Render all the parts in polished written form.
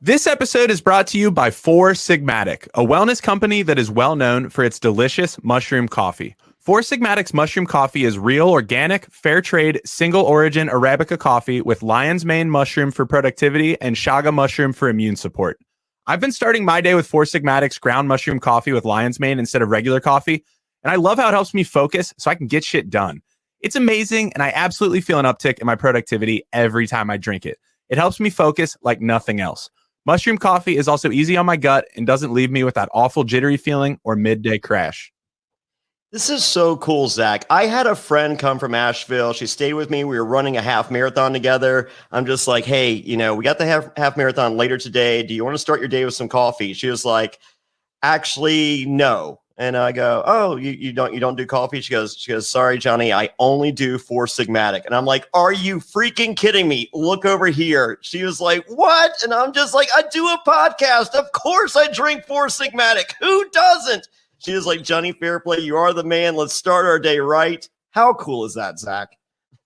This episode is brought to you by Sigmatic, a wellness company that is well known for its delicious mushroom coffee. Sigmatic's mushroom coffee is real, organic, fair trade, single origin Arabica coffee with lion's mane mushroom for productivity and chaga mushroom for immune support. I've been starting my day with Sigmatic's ground mushroom coffee with lion's mane instead of regular coffee, and I love how it helps me focus so I can get shit done. It's amazing, and I absolutely feel an uptick in my productivity every time I drink it. It helps me focus like nothing else. Mushroom coffee is also easy on my gut and doesn't leave me with that awful jittery feeling or midday crash. This is so cool, Zach. I had a friend come from Asheville. She stayed with me. We were running a half marathon together. I'm just like, hey, we got the half marathon later today. Do you want to start your day with some coffee? She was like, actually, no. And I go, oh, you don't do coffee? She goes, sorry, Jonny, I only do Sigmatic. And I'm like, are you freaking kidding me? Look over here. She was like, what? And I'm just like, I do a podcast. Of course I drink Sigmatic. Who doesn't? She was like, Jonny Fairplay, you are the man. Let's start our day right. How cool is that, Zach?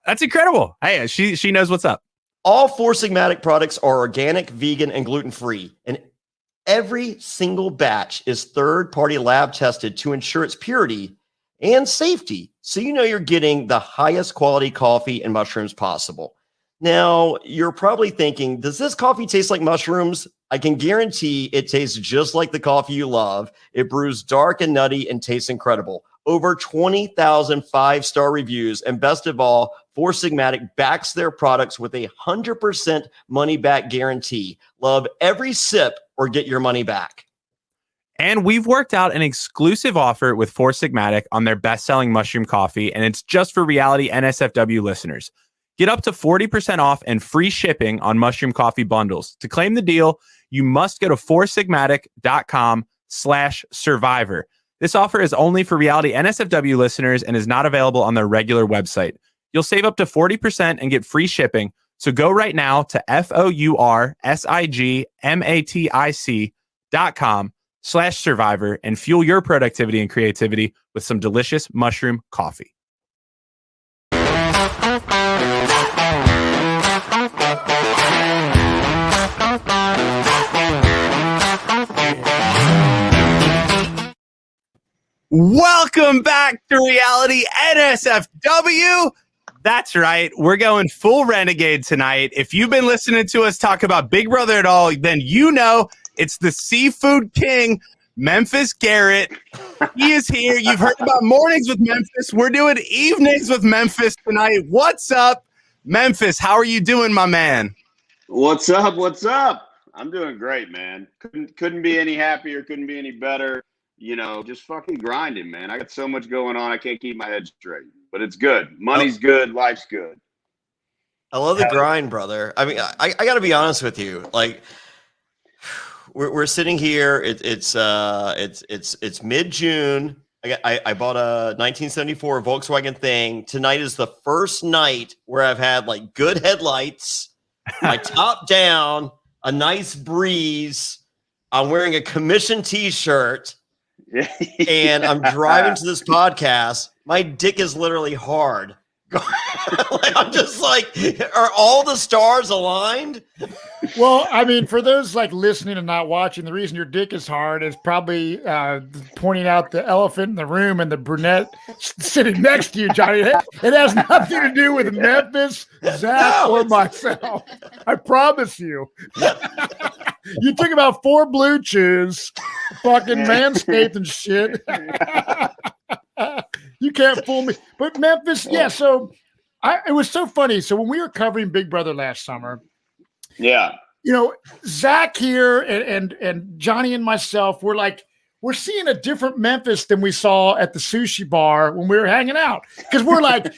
That's incredible. Hey, she knows what's up. All Sigmatic products are organic, vegan, and gluten-free. And every single batch is third-party lab tested to ensure its purity and safety. So you're getting the highest quality coffee and mushrooms possible. Now, you're probably thinking, does this coffee taste like mushrooms? I can guarantee it tastes just like the coffee you love. It brews dark and nutty and tastes incredible. Over 20,000 5-star reviews. And best of all, Sigmatic backs their products with a 100% money-back guarantee. Love every sip or get your money back. And we've worked out an exclusive offer with Sigmatic on their best-selling mushroom coffee, and it's just for Reality NSFW listeners. Get up to 40% off and free shipping on mushroom coffee bundles. To claim the deal, you must go to foursigmatic.com/survivor. This offer is only for Reality NSFW listeners and is not available on their regular website. You'll save up to 40% and get free shipping. So go right now to foursigmatic.com/survivor and fuel your productivity and creativity with some delicious mushroom coffee. Welcome back to Reality NSFW. That's right. We're going full renegade tonight. If you've been listening to us talk about Big Brother at all, then it's the seafood king, Memphis Garrett. He is here. You've heard about mornings with Memphis. We're doing evenings with Memphis tonight. What's up, Memphis? How are you doing, my man? What's up? What's up? I'm doing great, man. Couldn't be any happier. Couldn't be any better. Just fucking grinding, man. I got so much going on. I can't keep my head straight, but it's good. Money's good. Life's good. I love the grind, brother. I mean, I got to be honest with you. Like, we're sitting here. It's mid-June. I bought a 1974 Volkswagen thing. Tonight is the first night where I've had like good headlights, my top down, a nice breeze. I'm wearing a commission T-shirt. And I'm driving to this podcast. My dick is literally hard. I'm just like, are all the stars aligned? Well, I mean, for those like listening and not watching, the reason your dick is hard is probably pointing out the elephant in the room and the brunette sitting next to you, Jonny. It has nothing to do with Memphis, Zack, or myself. I promise you. You took about 4 BlueChews, fucking Manscaped and shit. You can't fool me. But Memphis, yeah, so it was so funny. So when we were covering Big Brother last summer, yeah, Zack here and Jonny and myself, we're seeing a different Memphis than we saw at the sushi bar when we were hanging out. Because we're like,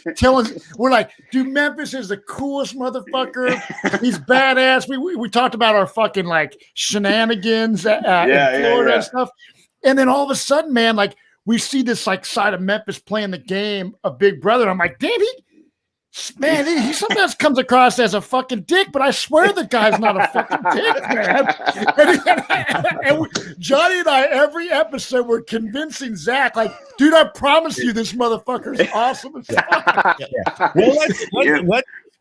dude, Memphis is the coolest motherfucker. He's badass. We talked about our fucking like shenanigans in Florida and stuff. And then all of a sudden, man, like we see this like side of Memphis playing the game of Big Brother. I'm like, damn, he sometimes comes across as a fucking dick, but I swear the guy's not a fucking dick, man. And Jonny and I, every episode, we're convincing Zack, like, dude, I promise you this motherfucker's awesome as fuck. Well,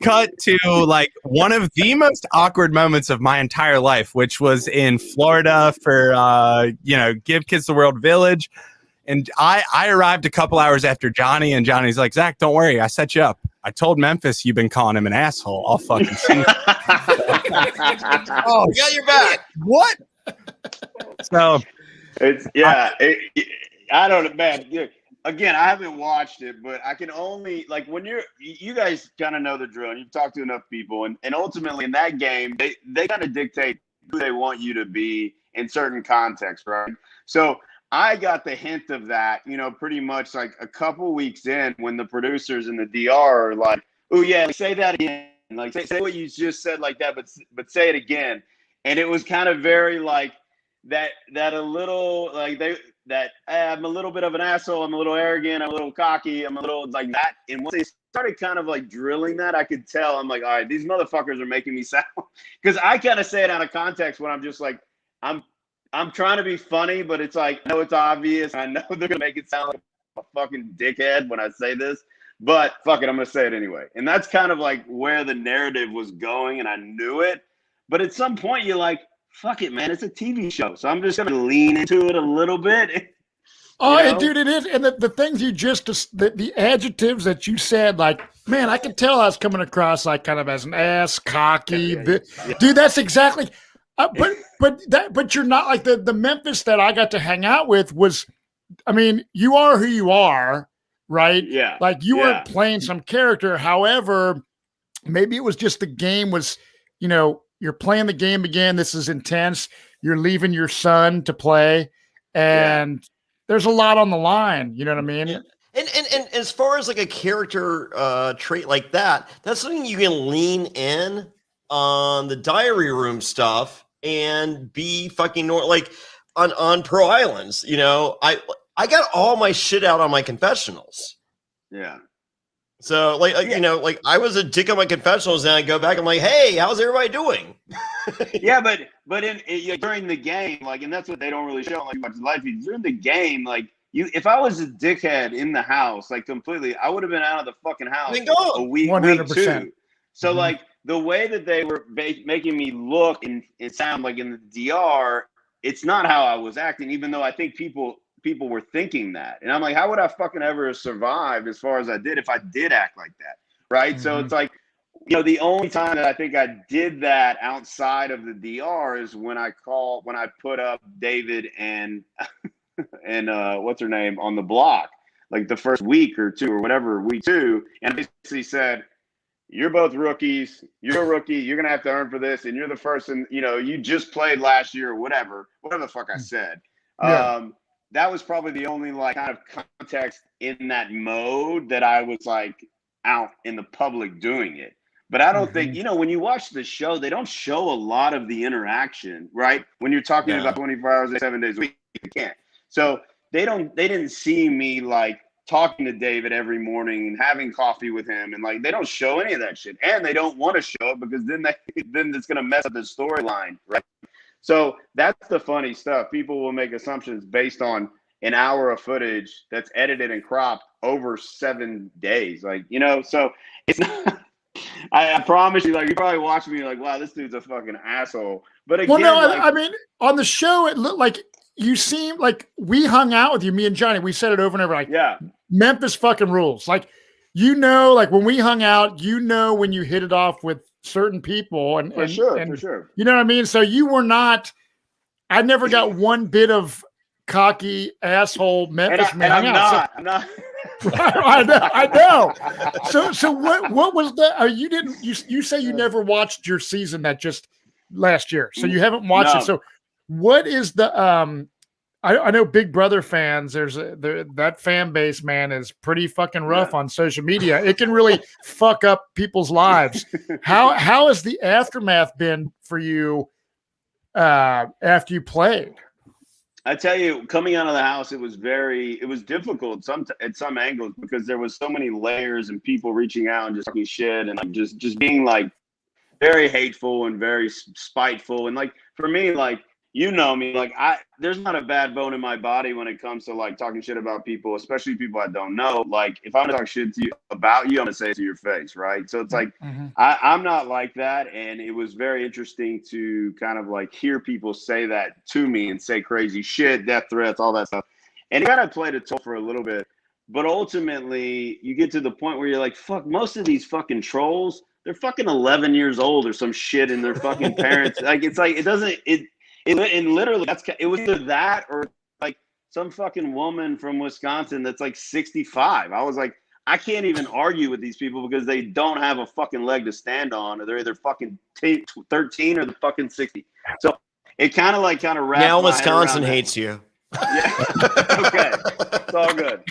cut to like one of the most awkward moments of my entire life, which was in Florida for Give Kids the World Village. And I arrived a couple hours after Jonny, and Johnny's like, Zach, don't worry, I set you up. I told Memphis you've been calling him an asshole. I'll fucking see. Oh, we got your back. What? So it's I don't know, man. Again, I haven't watched it, but I can only like when you guys kind of know the drill and you've talked to enough people, and ultimately in that game, they kind of dictate who they want you to be in certain contexts, right? So I got the hint of that, pretty much like a couple weeks in when the producers in the DR are like, "Oh yeah, say that again, like say what you just said like that, but say it again," and it was kind of very like that a little like I'm a little bit of an asshole, I'm a little arrogant, I'm a little cocky, I'm a little like that. And once they started kind of like drilling that, I could tell. I'm like, all right, these motherfuckers are making me sound, because I kind of say it out of context when I'm just like, I'm trying to be funny, but it's like, I know it's obvious. I know they're gonna make it sound like a fucking dickhead when I say this, but fuck it, I'm gonna say it anyway. And that's kind of like where the narrative was going, and I knew it. But at some point, you're like, fuck it, man, it's a TV show, so I'm just gonna lean into it a little bit. Dude, it is. And the things you just the adjectives that you said, like, man, I could tell I was coming across like kind of as an ass, cocky. Dude, that's exactly. But you're not like the Memphis that I got to hang out with was. I mean, you are who you are, right? Yeah. Like you weren't playing some character. However, maybe it was just the game was, you're playing the game again. This is intense. You're leaving your son to play, and there's a lot on the line. You know what I mean? Yeah. And as far as like a character trait like that, that's something you can lean in on the diary room stuff and be fucking like on Pearl Islands. I got all my shit out on my confessionals. Yeah. So like I was a dick on my confessionals, and I go back. I'm like, hey, how's everybody doing? Yeah, but during the game, like, and that's what they don't really show like much life. During the game, like if I was a dickhead in the house, like completely, I would have been out of the fucking house a week, 100%. Week two. So like the way that they were making me look and sound like in the DR, it's not how I was acting, even though I think people were thinking that. And I'm like, how would I fucking ever have survived as far as I did if I did act like that? Right. So it's like, the only time that I think I did that outside of the DR is when I put up David and what's her name on the block, like the first week or two or whatever, week two. And I basically said, you're both rookies. You're a rookie. You're going to have to earn for this. And you're the first, and you just played last year or whatever the fuck I said. Yeah. That was probably the only like kind of context in that mode that I was like out in the public doing it. But I don't think, when you watch the show, they don't show a lot of the interaction, right? When you're talking about 24 hours, 7 days a week, you can't. So they didn't see me like talking to David every morning and having coffee with him. And like, they don't show any of that shit. And they don't want to show it because then it's going to mess up the storyline, right? So that's the funny stuff. People will make assumptions based on an hour of footage that's edited and cropped over 7 days. Like, so it's not, I promise you, like, you probably watch me like, wow, this dude's a fucking asshole. But again, I mean, on the show, it looked like you seem like we hung out with you, me and Jonny. We said it over and over, like, Memphis fucking rules. Like, like when we hung out, when you hit it off with certain people, and for sure. You know what I mean? So you were not. I never got one bit of cocky asshole Memphis man. I'm not. I know. So what was that? You say you never watched your season that just last year, so you haven't watched it. So what is the I know Big Brother fans. That fan base, man, is pretty fucking rough on social media. It can really fuck up people's lives. How has the aftermath been for you after you played? I tell you, coming out of the house, it was difficult at some angles because there was so many layers and people reaching out and just talking shit and like just being like very hateful and very spiteful. And like for me, like you know me, like there's not a bad bone in my body when it comes to like talking shit about people, especially people I don't know. Like if I'm gonna talk shit to you about you, I'm gonna say it to your face, right? So it's like I'm not like that, and it was very interesting to kind of like hear people say that to me and say crazy shit, death threats, all that stuff, and it kind of played a toll for a little bit. But ultimately, you get to the point where you're like, fuck, most of these fucking trolls, they're fucking 11 years old or some shit, and their fucking parents, like it's like and literally, it was either that or like some fucking woman from Wisconsin that's like 65. I was like, I can't even argue with these people because they don't have a fucking leg to stand on, or they're either fucking 13 or the fucking 60. So it kind of wrapped now my Wisconsin head around hates you. Yeah. Okay, it's all good.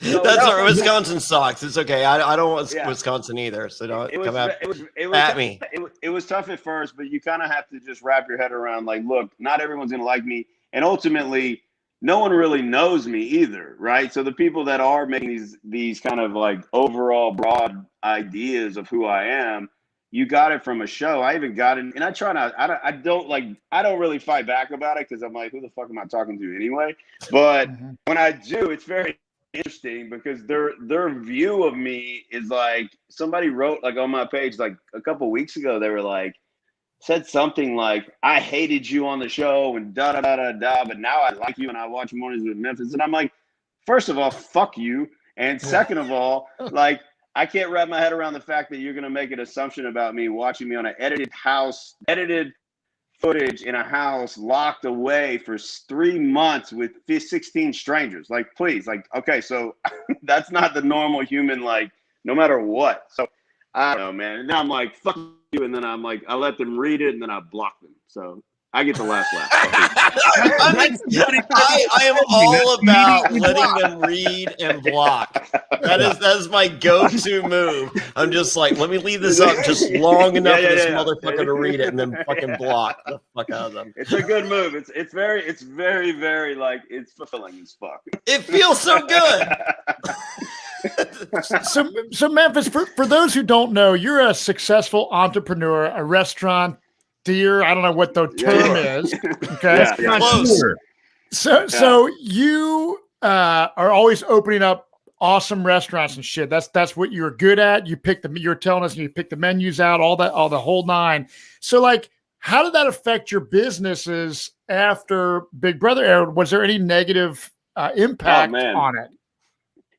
So, That's all right. Wisconsin sucks. It's okay. I don't want Wisconsin either. So don't come at me. It was tough at first, but you kind of have to just wrap your head around like, look, not everyone's going to like me. And ultimately, no one really knows me either, right? So the people that are making these kind of like overall broad ideas of who I am, you got it from a show. I even got it, and I try not. I don't really fight back about it because I'm like, who the fuck am I talking to anyway? But when I do, it's very interesting because their view of me is like somebody wrote like on my page like a couple weeks ago. They were like said something like, I hated you on the show and da da da da da, but now I like you and I watch Mornings with Memphis. And I'm like, first of all, fuck you, and second of all, like. I can't wrap my head around the fact that you're going to make an assumption about me watching me on an edited footage in a house locked away for 3 months with 16 strangers. Like, please, like, okay, so that's not the normal human, like, no matter what. So I don't know, man. And then I'm like, fuck you. And then I'm like, I let them read it and then I block them. So I get the last laugh. I am all about letting them read and block. That is my go-to move. I'm just like, let me leave this up just long enough for this motherfucker to read it and then fucking block the fuck out of them. It's a good move. It's very, very like it's fulfilling as fuck. It feels so good. So Memphis, for those who don't know, you're a successful entrepreneur, a restaurant. Dear, I don't know what the term is. Okay, So you are always opening up awesome restaurants and shit. That's what you're good at. You're telling us you pick the menus out, all the whole nine. So like, how did that affect your businesses after Big Brother aired? Was there any negative impact on it?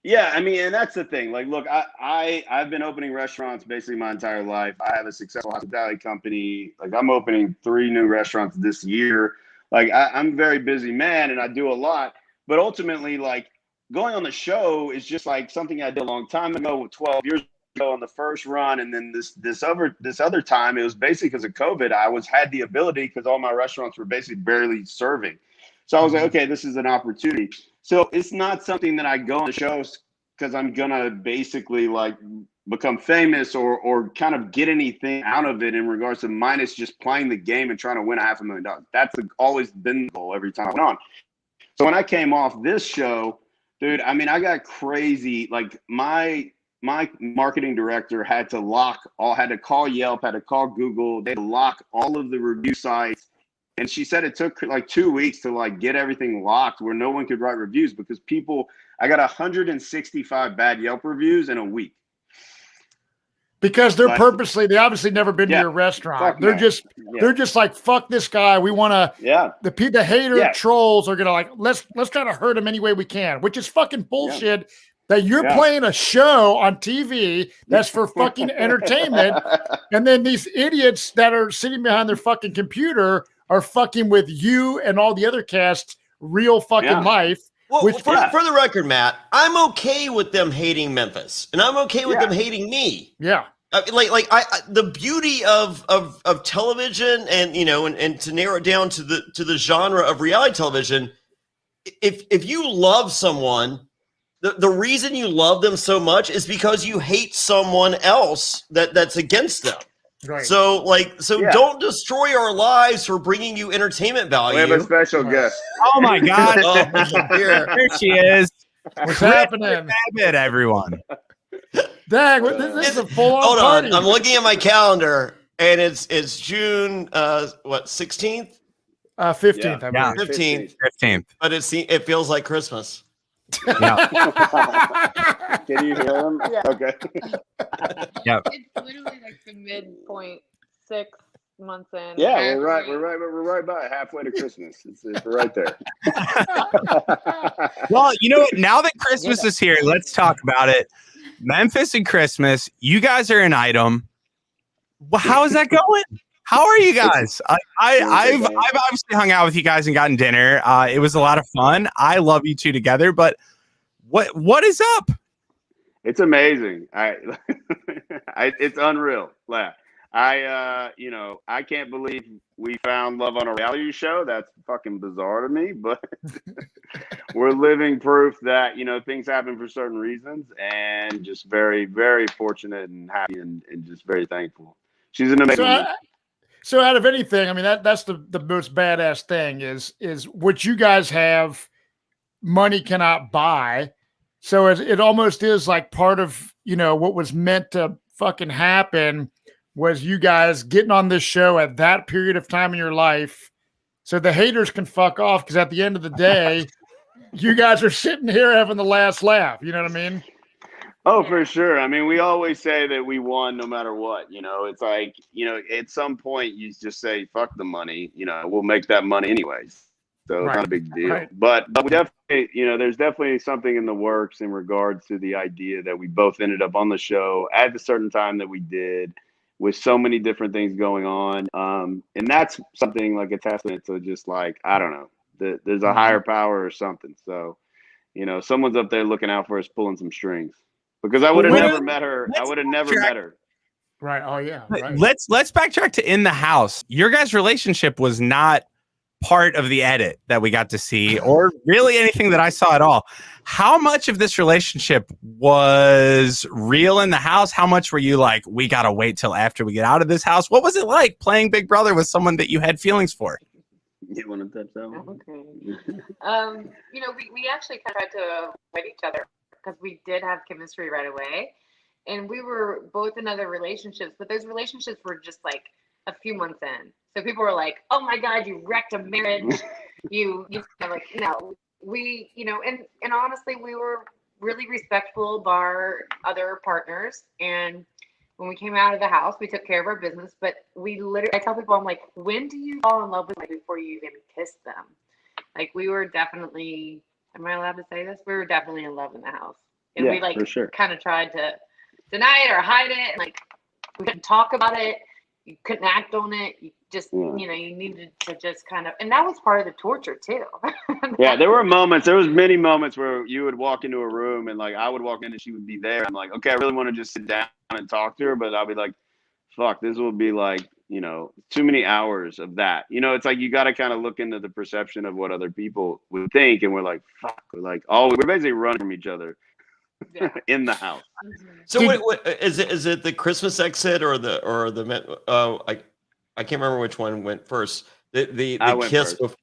Yeah, I mean, and that's the thing. Like, look, I've been opening restaurants basically my entire life. I have a successful hospitality company. Like, I'm opening 3 new restaurants this year. Like, I'm a very busy man and I do a lot. But ultimately, like, going on the show is just like something I did a long time ago, 12 years ago on the first run. And then this other time, it was basically because of COVID. I had the ability because all my restaurants were basically barely serving. So I was like, okay, this is an opportunity. So it's not something that I go on the shows because I'm going to basically like become famous or kind of get anything out of it in regards to minus just playing the game and trying to win $500,000. That's always been the goal every time I went on. So when I came off this show, dude, I mean, I got crazy. Like my marketing director had to call Yelp, had to call Google. They had to lock all of the review sites. And she said it took like 2 weeks to like get everything locked where no one could write reviews because I got 165 bad Yelp reviews in a week. Because they obviously never been to your restaurant. They're just like, fuck this guy. We want to, the hater trolls are going to like, let's try to hurt him any way we can, which is fucking bullshit that you're playing a show on TV that's for fucking entertainment. And then these idiots that are sitting behind their fucking computer are fucking with you and all the other casts real fucking life. Well, for the record, Matt, I'm okay with them hating Memphis, and I'm okay with them hating me. Yeah, the beauty of television, and and to narrow it down to the genre of reality television. If you love someone, the reason you love them so much is because you hate someone else that's against them. Right. So don't destroy our lives for bringing you entertainment value. We have a special guest. Oh my God. Here she is. What's happening? Everyone. Dag, this is a full-on Hold party. on. I'm looking at my calendar and it's June 16th? 15th, I Yeah. believe. 15th. 15th. But it feels like Christmas. Yeah. Can you hear him? Yeah. Okay. Yeah. It's literally like the midpoint, 6 months in. Yeah, we're right about halfway to Christmas. We're right there. Well, you know what? Now that Christmas is here, let's talk about it. Memphis and Christmas, you guys are an item. Well, how is that going? How are you guys? I've obviously hung out with you guys and gotten dinner. It was a lot of fun. I love you two together, but what is up? It's amazing. It's unreal. I can't believe we found love on a reality show. That's fucking bizarre to me, but we're living proof that, things happen for certain reasons, and just very, very fortunate and happy and just very thankful. She's an amazing woman. So out of anything, I mean, that's the most badass thing is what you guys have, money cannot buy. So it almost is like part of, what was meant to fucking happen was you guys getting on this show at that period of time in your life. So the haters can fuck off, because at the end of the day, you guys are sitting here having the last laugh. You know what I mean? Oh, for sure. I mean, we always say that we won no matter what. It's like, at some point you just say, fuck the money, we'll make that money anyways. So it's not a big deal. Right. But we definitely, there's definitely something in the works in regards to the idea that we both ended up on the show at the certain time that we did, with so many different things going on. And that's something like a testament to just like, I don't know, there's a higher power or something. So, someone's up there looking out for us, pulling some strings. Because I would have never met her. I would have never met her. Right. Oh yeah. Right. Let's backtrack to In the House. Your guys' relationship was not part of the edit that we got to see, or really anything that I saw at all. How much of this relationship was real in the house? How much were you like, we gotta wait till after we get out of this house? What was it like playing Big Brother with someone that you had feelings for? You want to touch that one? Okay. We actually kind of tried to avoid each other because we did have chemistry right away, and we were both in other relationships, but those relationships were just like a few months in. So people were like, "Oh my God, you wrecked a marriage." you like, no, we, and honestly, we were really respectful of our other partners. And when we came out of the house, we took care of our business. But I tell people, I'm like, when do you fall in love with somebody before you even kiss them? Like, we were definitely, am I allowed to say this? We were definitely in love in the house. And we for sure. kind of tried to deny it or hide it. And like, we couldn't talk about it. You couldn't act on it. You just, you needed to just kind of, and that was part of the torture too. Yeah, there was many moments where you would walk into a room and like I would walk in and she would be there. I'm like, okay, I really want to just sit down and talk to her, but I'll be like, fuck, this will be like, too many hours of that. It's like you got to kind of look into the perception of what other people would think, and we're like, fuck, we're basically running from each other. Yeah. In the house. So what is it the Christmas exit or the I can't remember which one went first. The kiss before,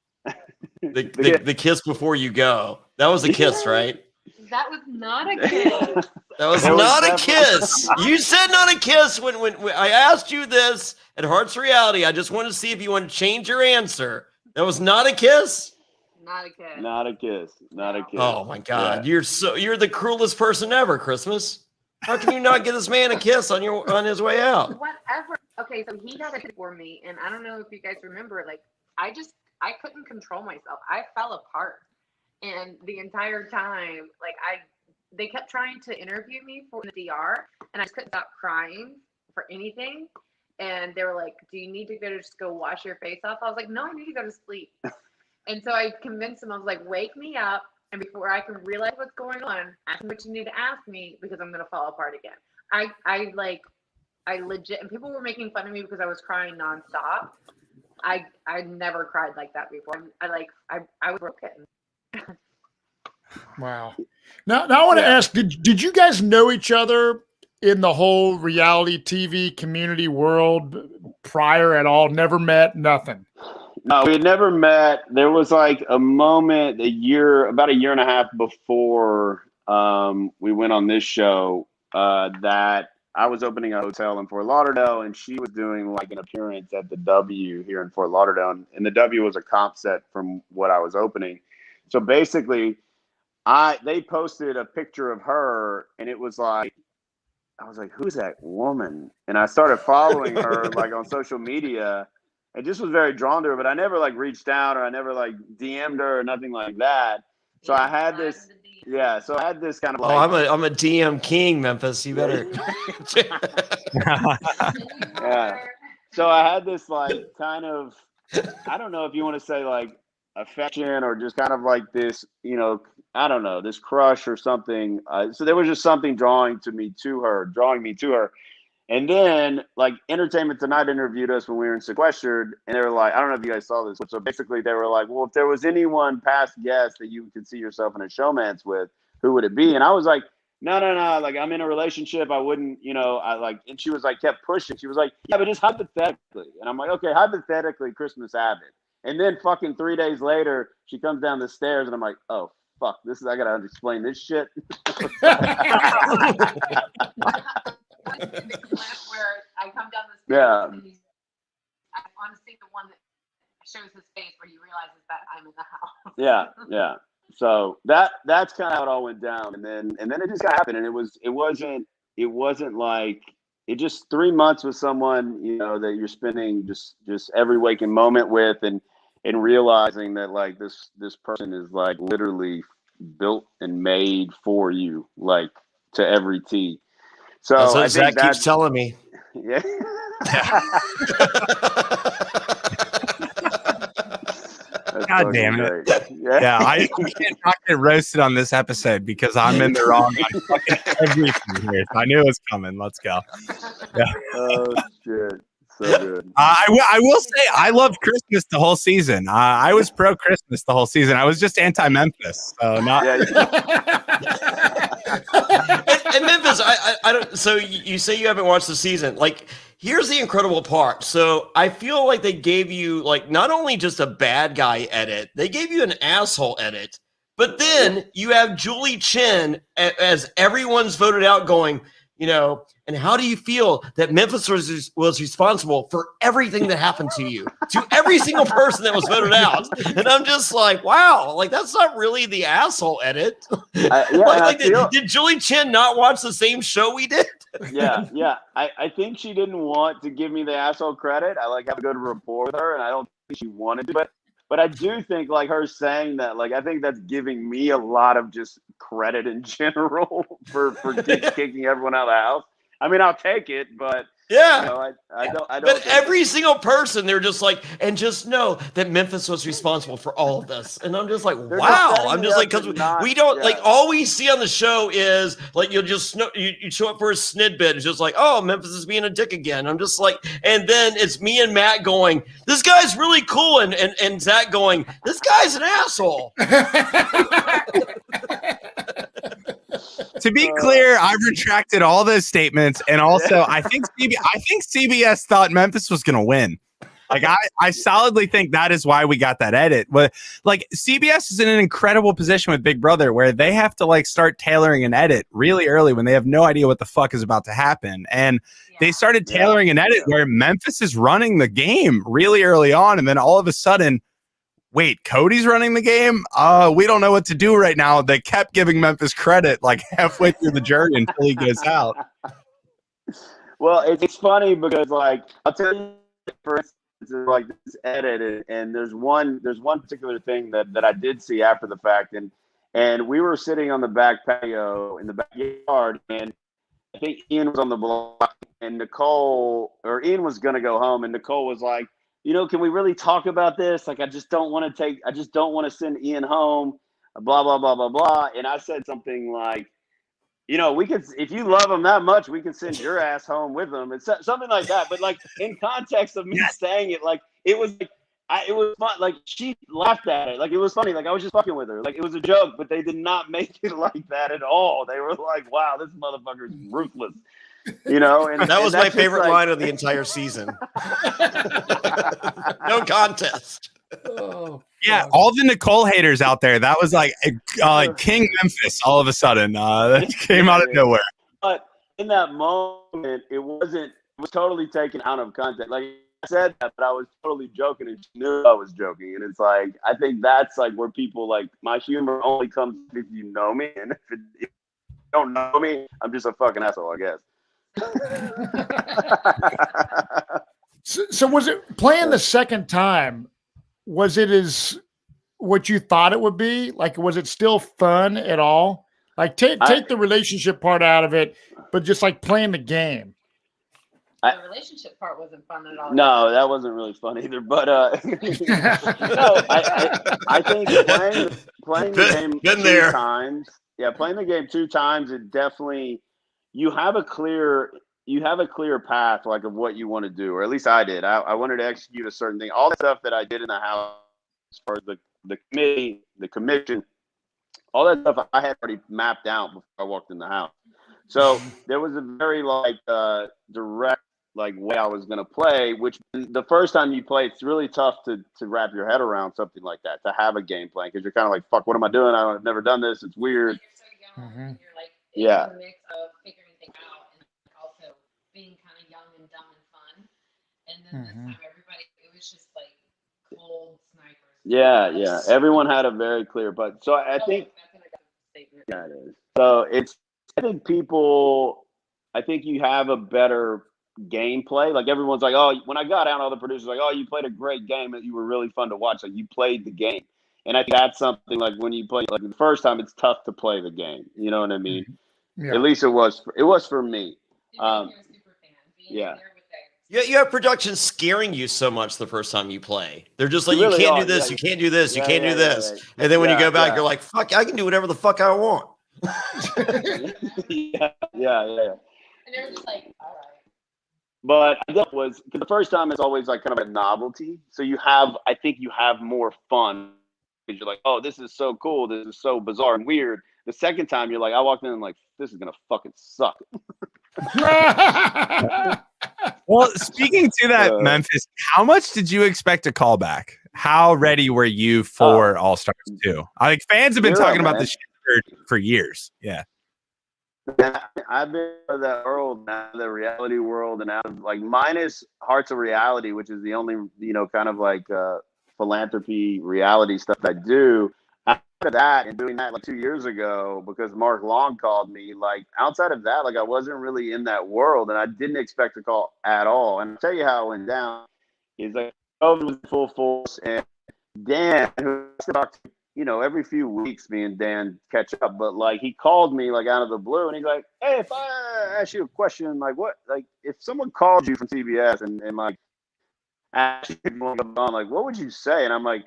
the kiss before you go. That was a kiss, right? That was not a kiss. That was not a kiss. You said not a kiss when I asked you this at Heart's Reality. I just wanted to see if you want to change your answer. That was not a kiss. Not a kiss. Not a kiss. Not a kiss. Oh my God, you're the cruelest person ever, Christmas. How can you not give this man a kiss on his way out? Whatever. Okay, so he got a kiss for me, and I don't know if you guys remember, like I couldn't control myself. I fell apart, and the entire time, like they kept trying to interview me for the DR, and I just couldn't stop crying for anything. And they were like, "Do you need to just go wash your face off?" I was like, "No, I need to go to sleep." And so I convinced him, I was like, wake me up. And before I can realize what's going on, ask me what you need to ask me, because I'm going to fall apart again. I legit, and people were making fun of me because I was crying nonstop. I never cried like that before. I was broken. Wow. Now I want to ask, did you guys know each other in the whole reality TV community world prior at all? Never met, nothing? No, we had never met. There was like a moment about a year and a half before we went on this show that I was opening a hotel in Fort Lauderdale, and she was doing like an appearance at the W here in Fort Lauderdale, and the W was a comp set from what I was opening. So basically, they posted a picture of her, and it was like, I was like, who's that woman? And I started following her like on social media, and just was very drawn to her. But I never like reached out, or I never like DM'd her or nothing like that. So I had this. Yeah, so I had this kind of like. Oh, I'm a DM king, Memphis. You better. Yeah. So I had this like kind of, I don't know if you want to say like affection or just kind of like this, you know, I don't know, this crush or something. So there was just something drawing me to her. And then like Entertainment Tonight interviewed us when we were in Sequestered, and they were like, I don't know if you guys saw this. So basically they were like, well, if there was anyone past guest that you could see yourself in a showmance with, who would it be? And I was like, no. Like, I'm in a relationship. I wouldn't, you know, and she was like, kept pushing. She was like, yeah, but just hypothetically. And I'm like, okay, hypothetically, Christmas Abbott. And then fucking 3 days later, she comes down the stairs, and I'm like, oh, fuck, I got to explain this shit. Where I come down the stairs, Yeah. and I want to see the one that shows his face where he realizes that I'm in the house. Yeah. So that's kind of how it all went down, and then it just kind of happened, and it wasn't like it just 3 months with someone, you know, that you're spending just every waking moment with, and realizing that like this person is like literally built and made for you, like to every T. So That's I what think Zack keeps telling me. Yeah. God damn it. Great. Yeah, I can't not get roasted on this episode because I'm in the wrong on fucking everything here. I knew it was coming. Let's go. Yeah. Oh, shit. So good. I will say I loved Christmas the whole season. I was pro Christmas the whole season. I was just anti Memphis, so not. And Memphis, I don't. So you say you haven't watched the season. Like, here's the incredible part. So I feel like they gave you like not only just a bad guy edit, they gave you an asshole edit. But then you have Julie Chen as everyone's voted out, going, you know, and how do you feel that Memphis was responsible for everything that happened to you, to every single person that was voted out? And I'm just like, wow, like that's not really the asshole edit. Did Julie Chen not watch the same show we did? Yeah. I think she didn't want to give me the asshole credit. I like have a good rapport with her, and I don't think she wanted to. But I do think like her saying that, like I think that's giving me a lot of just credit in general for kicking everyone out of the house. I mean, I'll take it, but yeah, you know, I don't. But every single person, they're just like, and just know that Memphis was responsible for all of this. And I'm just like, wow. I'm just like, because we don't like all we see on the show is like you show up for a snid bit. It's just like, oh, Memphis is being a dick again. I'm just like, and then it's me and Matt going, this guy's really cool, and Zack going, this guy's an asshole. To be clear, I've retracted all those statements, and also I think CBS thought Memphis was going to win. Like I solidly think that is why we got that edit. But like CBS is in an incredible position with Big Brother, where they have to like start tailoring an edit really early when they have no idea what the fuck is about to happen, and they started tailoring an edit where Memphis is running the game really early on, and then all of a sudden, wait, Cody's running the game? We don't know what to do right now. They kept giving Memphis credit like halfway through the journey until he goes out. Well, it's funny because like I'll tell you, for instance, like this edit, and there's one particular thing that I did see after the fact, and we were sitting on the back patio in the backyard, and I think Ian was on the block, and Ian was gonna go home, and Nicole was like, you know, can we really talk about this? Like, I just don't want to send Ian home, blah, blah, blah, blah, blah. And I said something like, you know, we could, if you love him that much, we can send your ass home with him. It's something like that. But like in context of me saying it, like it was fun. Like she laughed at it. Like it was funny. Like I was just fucking with her. Like it was a joke, but they did not make it like that at all. They were like, wow, this motherfucker is ruthless. You know, and that was my favorite line of the entire season. No contest. Oh, yeah, all the Nicole haters out there. That was like King Memphis. All of a sudden, that came out of nowhere. But in that moment, it was totally taken out of context. Like I said that, but I was totally joking, and she knew I was joking. And it's like, I think that's like where people like my humor only comes if you know me, and if you don't know me, I'm just a fucking asshole, I guess. So was it playing the second time? Was it as what you thought it would be? Like, was it still fun at all? Like, take the relationship part out of it, but just like playing the game. The relationship part wasn't fun at all. No, that wasn't really fun either. But no, I think playing the game two times. Yeah, playing the game two times, it definitely you have a clear path like of what you want to do, or at least I did. I wanted to execute a certain thing. All the stuff that I did in the house, as far as the committee, the commission, all that stuff I had already mapped out before I walked in the house. So there was a very direct way I was going to play, which the first time you play, it's really tough to wrap your head around something like that, to have a game plan, because you're kind of like, fuck, what am I doing? I've never done this. It's weird. You're so young, and you're like in the mix of figuring things out, and also being kind of young and dumb and fun. And then this time, it was just like cold snipers. Yeah. Everyone had a very clear, but so I think, yeah, it is. So I think you have a better gameplay. Like everyone's like, oh, when I got out, all the producers like, oh, you played a great game, and you were really fun to watch. Like you played the game, and I think that's something like when you play like the first time, it's tough to play the game. You know what I mean? Yeah. At least it was for me. Yeah. You have production scaring you so much the first time you play. They're just like, really you can't do this, you can't do this, you can't do this. And then when you go back, you're like, fuck, I can do whatever the fuck I want. Yeah. And they were just like, all right. But that was the first time. It's always like kind of a novelty. So I think you have more fun because you're like, oh, this is so cool. This is so bizarre and weird. The second time, you're like, I walked in and like, this is gonna fucking suck. Well, speaking to that, Memphis, how much did you expect a callback? How ready were you for All Stars 2? I think fans have been talking about this for years. Yeah. I've been in that world now, the reality world, and now like minus Hearts of Reality, which is the only kind of like philanthropy reality stuff I do. After that and doing that like 2 years ago, because Mark Long called me, like outside of that, like I wasn't really in that world, and I didn't expect a call at all. And I'll tell you how it went down. Is like COVID was full force, and Dan, who I talk to, every few weeks, me and Dan catch up, but like he called me like out of the blue, and he's like, hey, if I ask you a question, like what, like if someone called you from CBS and like asked you if you want to go on, like what would you say? And I'm like,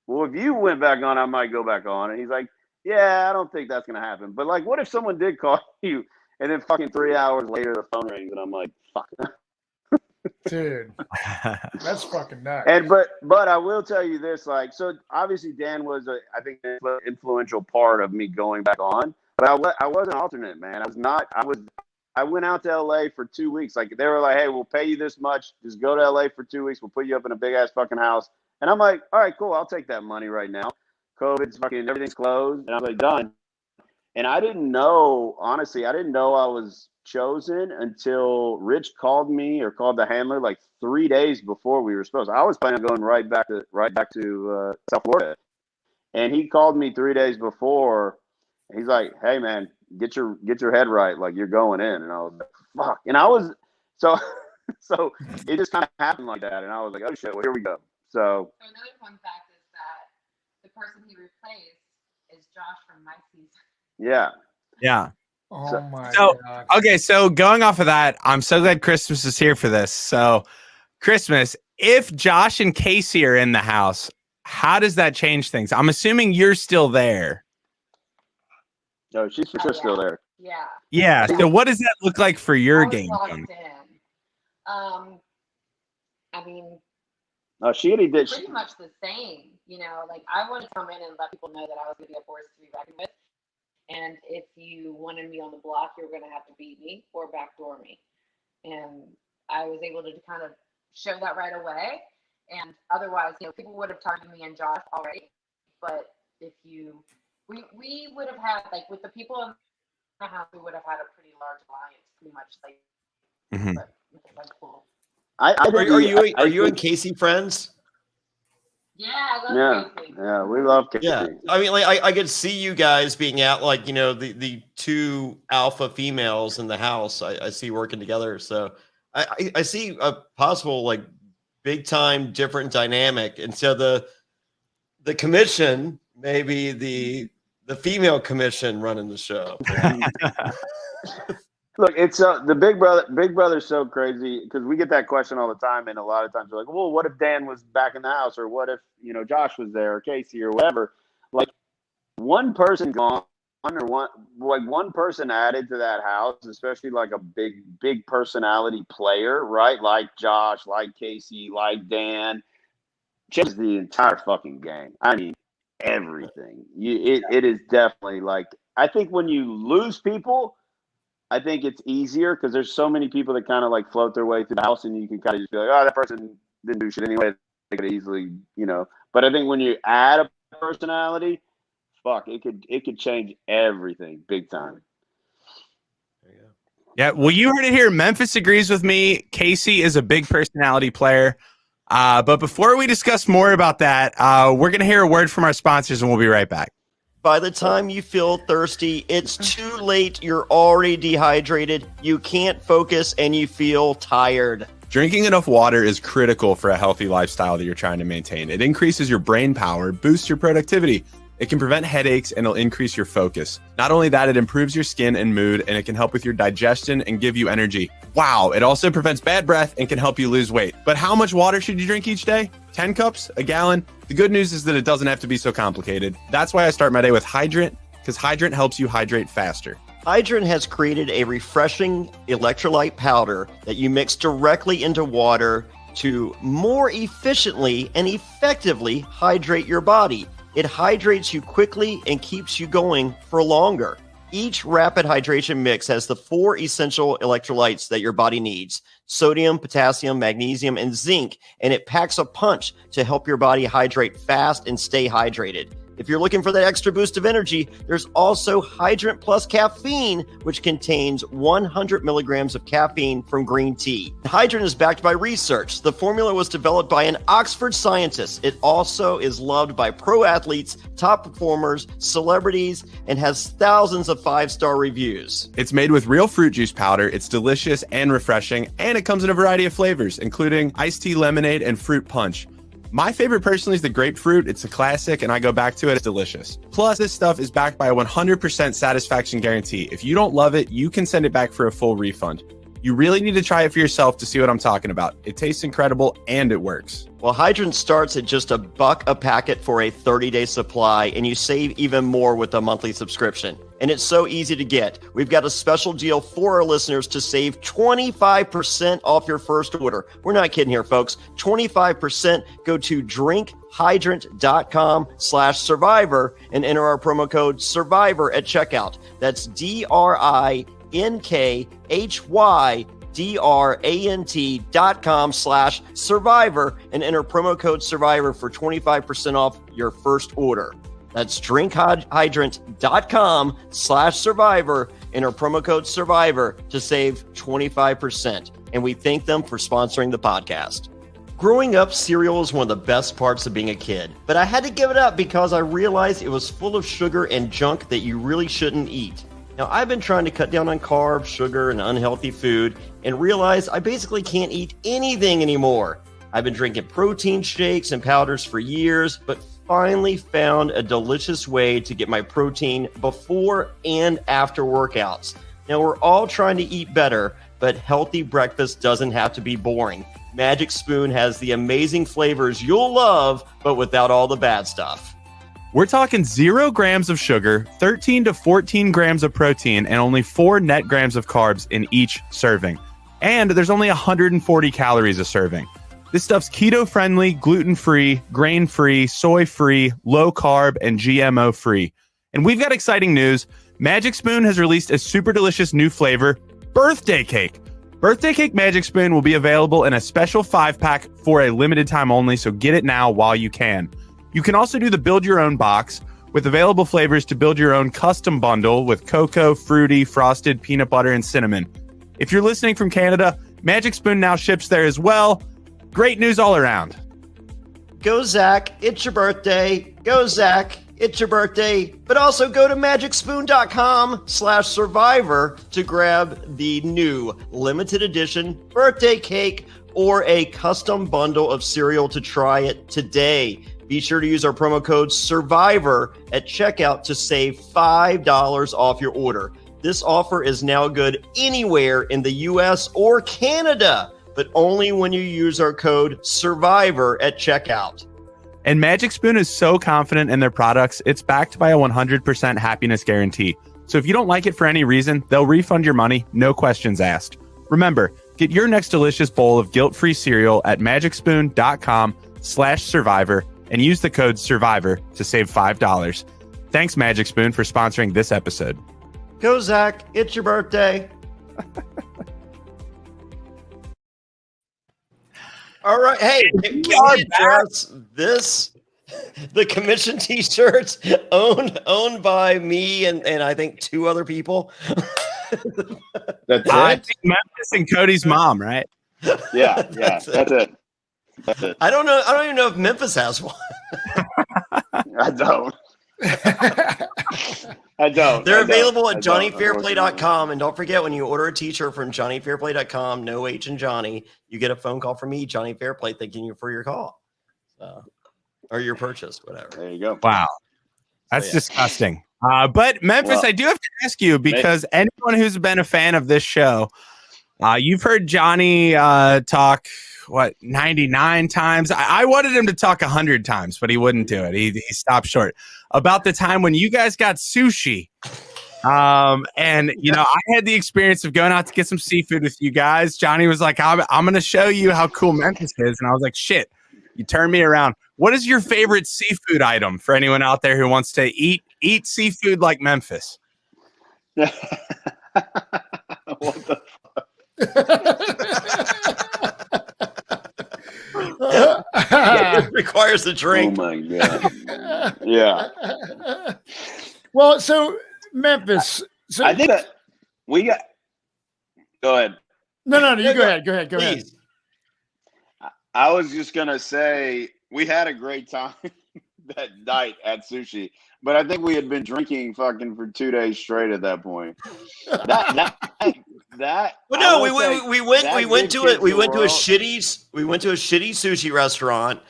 well, if you went back on, I might go back on. And he's like, yeah, I don't think that's going to happen. But like, what if someone did call you and then fucking 3 hours later the phone rings and I'm like, fuck. Dude, that's fucking nuts. And but I will tell you this, like, so obviously Dan was I think an influential part of me going back on, but I was an alternate, man. I went out to LA for 2 weeks. Like they were like, hey, we'll pay you this much. Just go to LA for 2 weeks. We'll put you up in a big ass fucking house. And I'm like, all right, cool. I'll take that money right now. COVID's fucking, everything's closed. And I was like, done. And I didn't know, honestly, I was chosen until Rich called me or called the handler like 3 days before we were supposed. I was planning on going right back to South Florida. And he called me 3 days before. And he's like, hey man, get your head right. Like you're going in. And I was like, fuck. And I was, so it just kind of happened like that. And I was like, oh shit, well, here we go. So another fun fact is that the person he replaced is Josh from my season. Yeah. Oh my God. Okay, so going off of that, I'm so glad Christmas is here for this. So Christmas, if Josh and Casey are in the house, how does that change things? I'm assuming you're still there. No, she's for sure still there. Yeah. Yeah. So what does that look like for your game? I mean, she already did. Pretty much the same, like I wanted to come in and let people know that I was going to be a force to be reckoned with. And if you wanted me on the block, you were going to have to beat me or backdoor me. And I was able to kind of show that right away. And otherwise, people would have targeted me and Josh already. But if we would have had, like with the people in the house, we would have had a pretty large alliance pretty much like. Mhm. But that's cool. Are you and Casey friends? Yeah, I love Casey. Yeah, we love Casey. Yeah, I mean, like I could see you guys being out, like, you know, the two alpha females in the house. I see working together, so I see a possible like big time different dynamic. And so the commission, maybe the female commission running the show. Look, it's the Big Brother's so crazy because we get that question all the time, and a lot of times we're like, well, what if Dan was back in the house, or what if Josh was there, or Casey, or whatever? Like one person gone, or one person added to that house, especially like a big personality player, right? Like Josh, like Casey, like Dan, changes the entire fucking game. I mean, everything. It is definitely like, I think when you lose people, I think it's easier because there's so many people that kind of like float their way through the house, and you can kind of just be like, oh, that person didn't do shit anyway. They could easily, But I think when you add a personality, fuck, it could change everything big time. Yeah, well, you heard it here. Memphis agrees with me. Casey is a big personality player. But before we discuss more about that, we're going to hear a word from our sponsors, and we'll be right back. By the time you feel thirsty, it's too late. You're already dehydrated. You can't focus and you feel tired. Drinking enough water is critical for a healthy lifestyle that you're trying to maintain. It increases your brain power, boosts your productivity. It can prevent headaches and it'll increase your focus. Not only that, it improves your skin and mood, and it can help with your digestion and give you energy. Wow, it also prevents bad breath and can help you lose weight. But how much water should you drink each day? 10 cups? A gallon? The good news is that it doesn't have to be so complicated. That's why I start my day with Hydrant, because Hydrant helps you hydrate faster. Hydrant has created a refreshing electrolyte powder that you mix directly into water to more efficiently and effectively hydrate your body. It hydrates you quickly and keeps you going for longer. Each rapid hydration mix has the 4 essential electrolytes that your body needs: sodium, potassium, magnesium, and zinc, and it packs a punch to help your body hydrate fast and stay hydrated. If you're looking for that extra boost of energy, there's also Hydrant Plus Caffeine, which contains 100 milligrams of caffeine from green tea. Hydrant is backed by research. The formula was developed by an Oxford scientist. It also is loved by pro athletes, top performers, celebrities, and has thousands of 5-star reviews. It's made with real fruit juice powder. It's delicious and refreshing, and it comes in a variety of flavors, including iced tea lemonade and fruit punch. My favorite personally is the grapefruit. It's a classic, and I go back to it. It's delicious. Plus, this stuff is backed by a 100% satisfaction guarantee. If you don't love it, you can send it back for a full refund. You really need to try it for yourself to see what I'm talking about. It tastes incredible, and it works. Well, Hydrant starts at just $1 a packet for a 30-day supply, and you save even more with a monthly subscription. And it's so easy to get. We've got a special deal for our listeners to save 25% off your first order. We're not kidding here, folks. 25%. Go to drinkhydrant.com/survivor and enter our promo code SURVIVOR at checkout. That's drinkhydrant.com/survivor and enter promo code SURVIVOR for 25% off your first order. That's drinkhydrant.com/survivor. Enter promo code SURVIVOR to save 25%. And we thank them for sponsoring the podcast. Growing up, cereal is one of the best parts of being a kid, but I had to give it up because I realized it was full of sugar and junk that you really shouldn't eat. Now, I've been trying to cut down on carbs, sugar, and unhealthy food, and realized I basically can't eat anything anymore. I've been drinking protein shakes and powders for years, but finally found a delicious way to get my protein before and after workouts. Now, we're all trying to eat better, but healthy breakfast doesn't have to be boring. Magic Spoon has the amazing flavors you'll love, but without all the bad stuff. We're talking 0 grams of sugar, 13 to 14 grams of protein, and only 4 net grams of carbs in each serving. And there's only 140 calories a serving. This stuff's keto-friendly, gluten-free, grain-free, soy-free, low-carb, and GMO-free. And we've got exciting news. Magic Spoon has released a super delicious new flavor, birthday cake. Birthday Cake Magic Spoon will be available in a special 5-pack for a limited time only, so get it now while you can. You can also do the Build Your Own box with available flavors to build your own custom bundle with cocoa, fruity, frosted, peanut butter, and cinnamon. If you're listening from Canada, Magic Spoon now ships there as well. Great news all around. Go, Zack. It's your birthday. Go, Zack. It's your birthday. But also go to magicspoon.com/survivor to grab the new limited edition birthday cake or a custom bundle of cereal to try it today. Be sure to use our promo code SURVIVOR at checkout to save $5 off your order. This offer is now good anywhere in the US or Canada, but only when you use our code SURVIVOR at checkout. And Magic Spoon is so confident in their products, it's backed by a 100% happiness guarantee. So if you don't like it for any reason, they'll refund your money, no questions asked. Remember, get your next delicious bowl of guilt-free cereal at magicspoon.com/survivor and use the code SURVIVOR to save $5. Thanks, Magic Spoon, for sponsoring this episode. Go, Zack. It's your birthday. All right. Hey, can we address this? The commission t-shirts owned by me and I think two other people. That's I it. think Memphis and Cody's mom, right? Yeah, that's it. That's it. I don't know. I don't even know if Memphis has one. I don't. I don't. They're I available don't. at johnnyfairplay.com. And don't forget, when you order a t-shirt from johnnyfairplay.com, no H in Johnny, you get a phone call from me, Johnny Fairplay, thanking you for your call. Or your purchase, whatever. There you go. Wow. That's disgusting. But Memphis, Well, I do have to ask you, because anyone who's been a fan of this show, you've heard Jonny talk, 99 times? I wanted him to talk 100 times, but he wouldn't do it. He stopped short. About the time when you guys got sushi. And, I had the experience of going out to get some seafood with you guys. Jonny was like, I'm going to show you how cool Memphis is. And I was like, shit, you turned me around. What is your favorite seafood item for anyone out there who wants to eat seafood like Memphis? What the It requires a drink. Oh my god. Yeah. Well, so Memphis. So I think that we got. Go ahead. no. You go ahead. Go ahead. Please. I was just gonna say we had a great time that night at sushi, but I think we had been drinking fucking for 2 days straight at that point. That. Well, no, we went to a shitty sushi restaurant,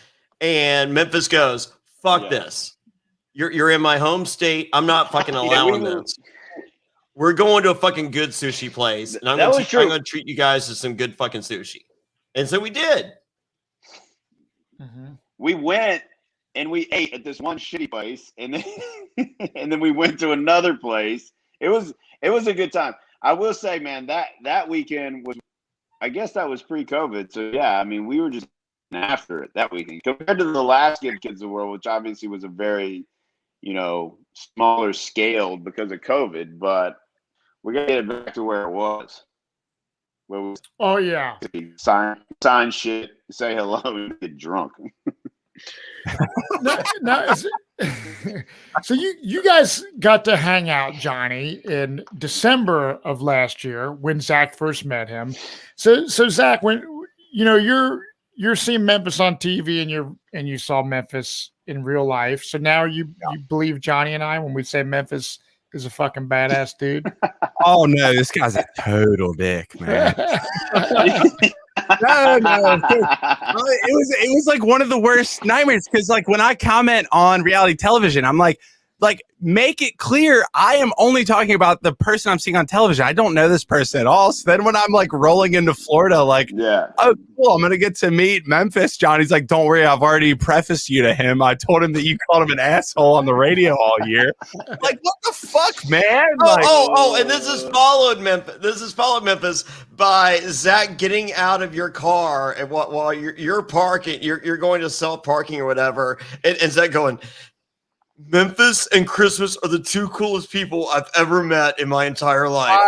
and Memphis goes, "Fuck this! You're in my home state. I'm not fucking allowing this. We're going to a fucking good sushi place, and I'm going to treat you guys to some good fucking sushi." And so we did. Mm-hmm. We went and we ate at this one shitty place, and then we went to another place. It was a good time. I will say, man, that weekend was, I guess that was pre-COVID. So yeah, I mean, we were just after it that weekend compared to the last Give Kids the World, which obviously was a very, smaller scale because of COVID. But we got to get it back to where it was. Where we sign shit, say hello, and get drunk. So you guys got to hang out, Jonny, in December of last year when Zack first met him. So Zack, when you're seeing Memphis on TV and you saw Memphis in real life, so now you believe Jonny and I when we say Memphis is a fucking badass dude. Oh no, this guy's a total dick, man. No. It was like one of the worst nightmares, because like when I comment on reality television, I'm like make it clear I am only talking about the person I'm seeing on television. I don't know this person at all. So then when I'm like rolling into Florida, oh cool, I'm gonna get to meet Memphis. Johnny's like, don't worry, I've already prefaced you to him. I told him that you called him an asshole on the radio all year. Like, what the fuck, man? And this is followed Memphis by Zack getting out of your car and while you're parking, you're going to self parking or whatever, and Zack going, Memphis and Christmas are the two coolest people I've ever met in my entire life.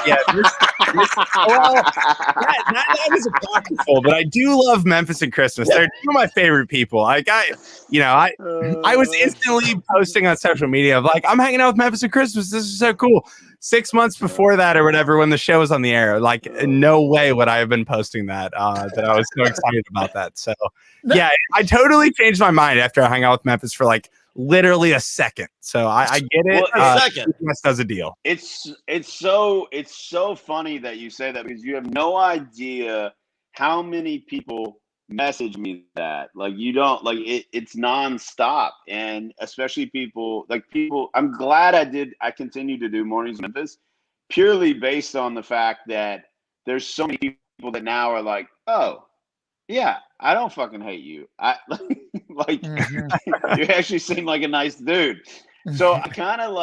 Yeah, that is apocryphal, but I do love Memphis and Christmas. They're two of my favorite people. Like I was instantly posting on social media of like, I'm hanging out with Memphis and Christmas. This is so cool. 6 months before that or whatever, when the show was on the air, like no way would I have been posting that. That I was so excited about that. So yeah, I totally changed my mind after I hung out with Memphis for like literally a second. So I get it. A second does a deal. It's so funny that you say that, because you have no idea how many people message me that. Like, you don't, like, it's nonstop. And especially people, I'm glad I continue to do Mornings in Memphis, purely based on the fact that there's so many people that now are like, oh yeah, I don't fucking hate you. I like you actually seem like a nice dude. So I kind of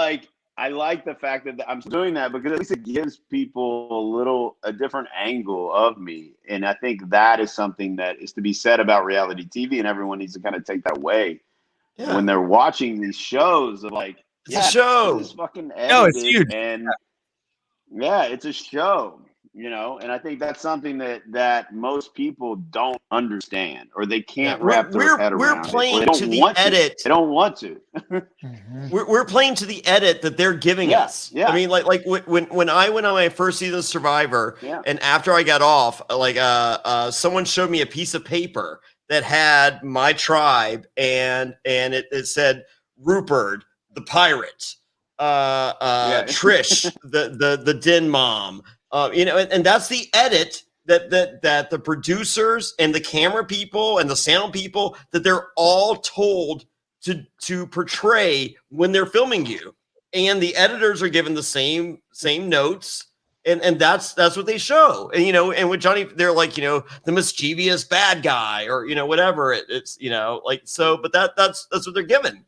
I like the fact that I'm doing that, because at least it gives people a different angle of me. And I think that is something that is to be said about reality TV, and everyone needs to kind of take that way when they're watching these shows of like, it's a show. This is fucking edited, no, it's huge. And it's a show. And I think that's something that most people don't understand, or they can't wrap their head around. We're playing to the edit. They don't want to. We're playing to the edit that they're giving us. Yeah. I mean, like when I went on my first season of Survivor, and after I got off, someone showed me a piece of paper that had my tribe, and it said Rupert, the pirate, Trish, the den mom. And that's the edit that the producers and the camera people and the sound people, that they're all told to portray when they're filming you. And the editors are given the same notes, and that's what they show. And and with Jonny, they're like, the mischievous bad guy, or whatever it's so. But that's what they're given.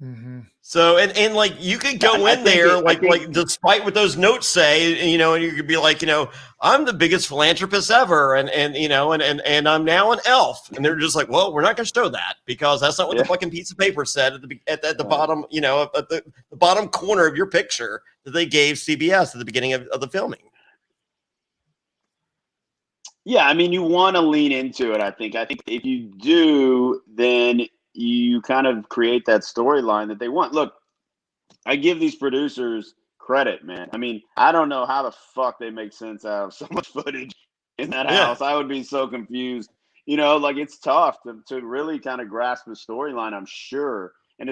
Mm-hmm. So and like you could go in there like despite what those notes say, and you could be like, I'm the biggest philanthropist ever, and I'm now an elf, and they're just like, well, we're not going to show that, because that's not what the fucking piece of paper said at the bottom, at the bottom corner of your picture that they gave CBS at the beginning of the filming. Yeah, I mean, you want to lean into it. I think if you do, then you kind of create that storyline that they want. Look, I give these producers credit, man. I mean, I don't know how the fuck they make sense out of so much footage in that house. I would be so confused. It's tough to really kind of grasp the storyline, I'm sure. And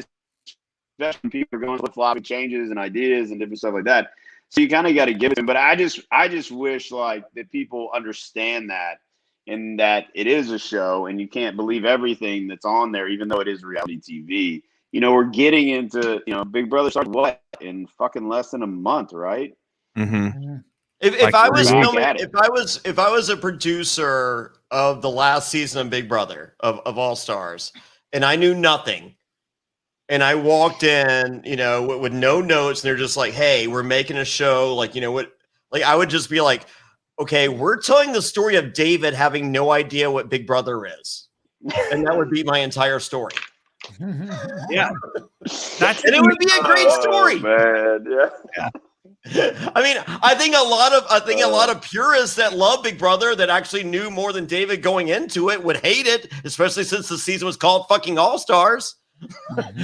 especially when people are going with floppy changes and ideas and different stuff like that. So you kind of got to give it to them. But I just wish that people understand that, and that it is a show, and you can't believe everything that's on there, even though it is reality TV. We're getting into, Big Brother started what, in fucking less than a month, right? Mm-hmm. If I was filming, if I was a producer of the last season of Big Brother of All Stars, and I knew nothing, and I walked in, with no notes, and they're just like, hey, we're making a show, I would just be like, okay, we're telling the story of David having no idea what Big Brother is. And that would be my entire story. Yeah. And it would be a great story. Man. Yeah. I mean, I think a lot of purists that love Big Brother, that actually knew more than David going into it, would hate it, especially since the season was called fucking All Stars.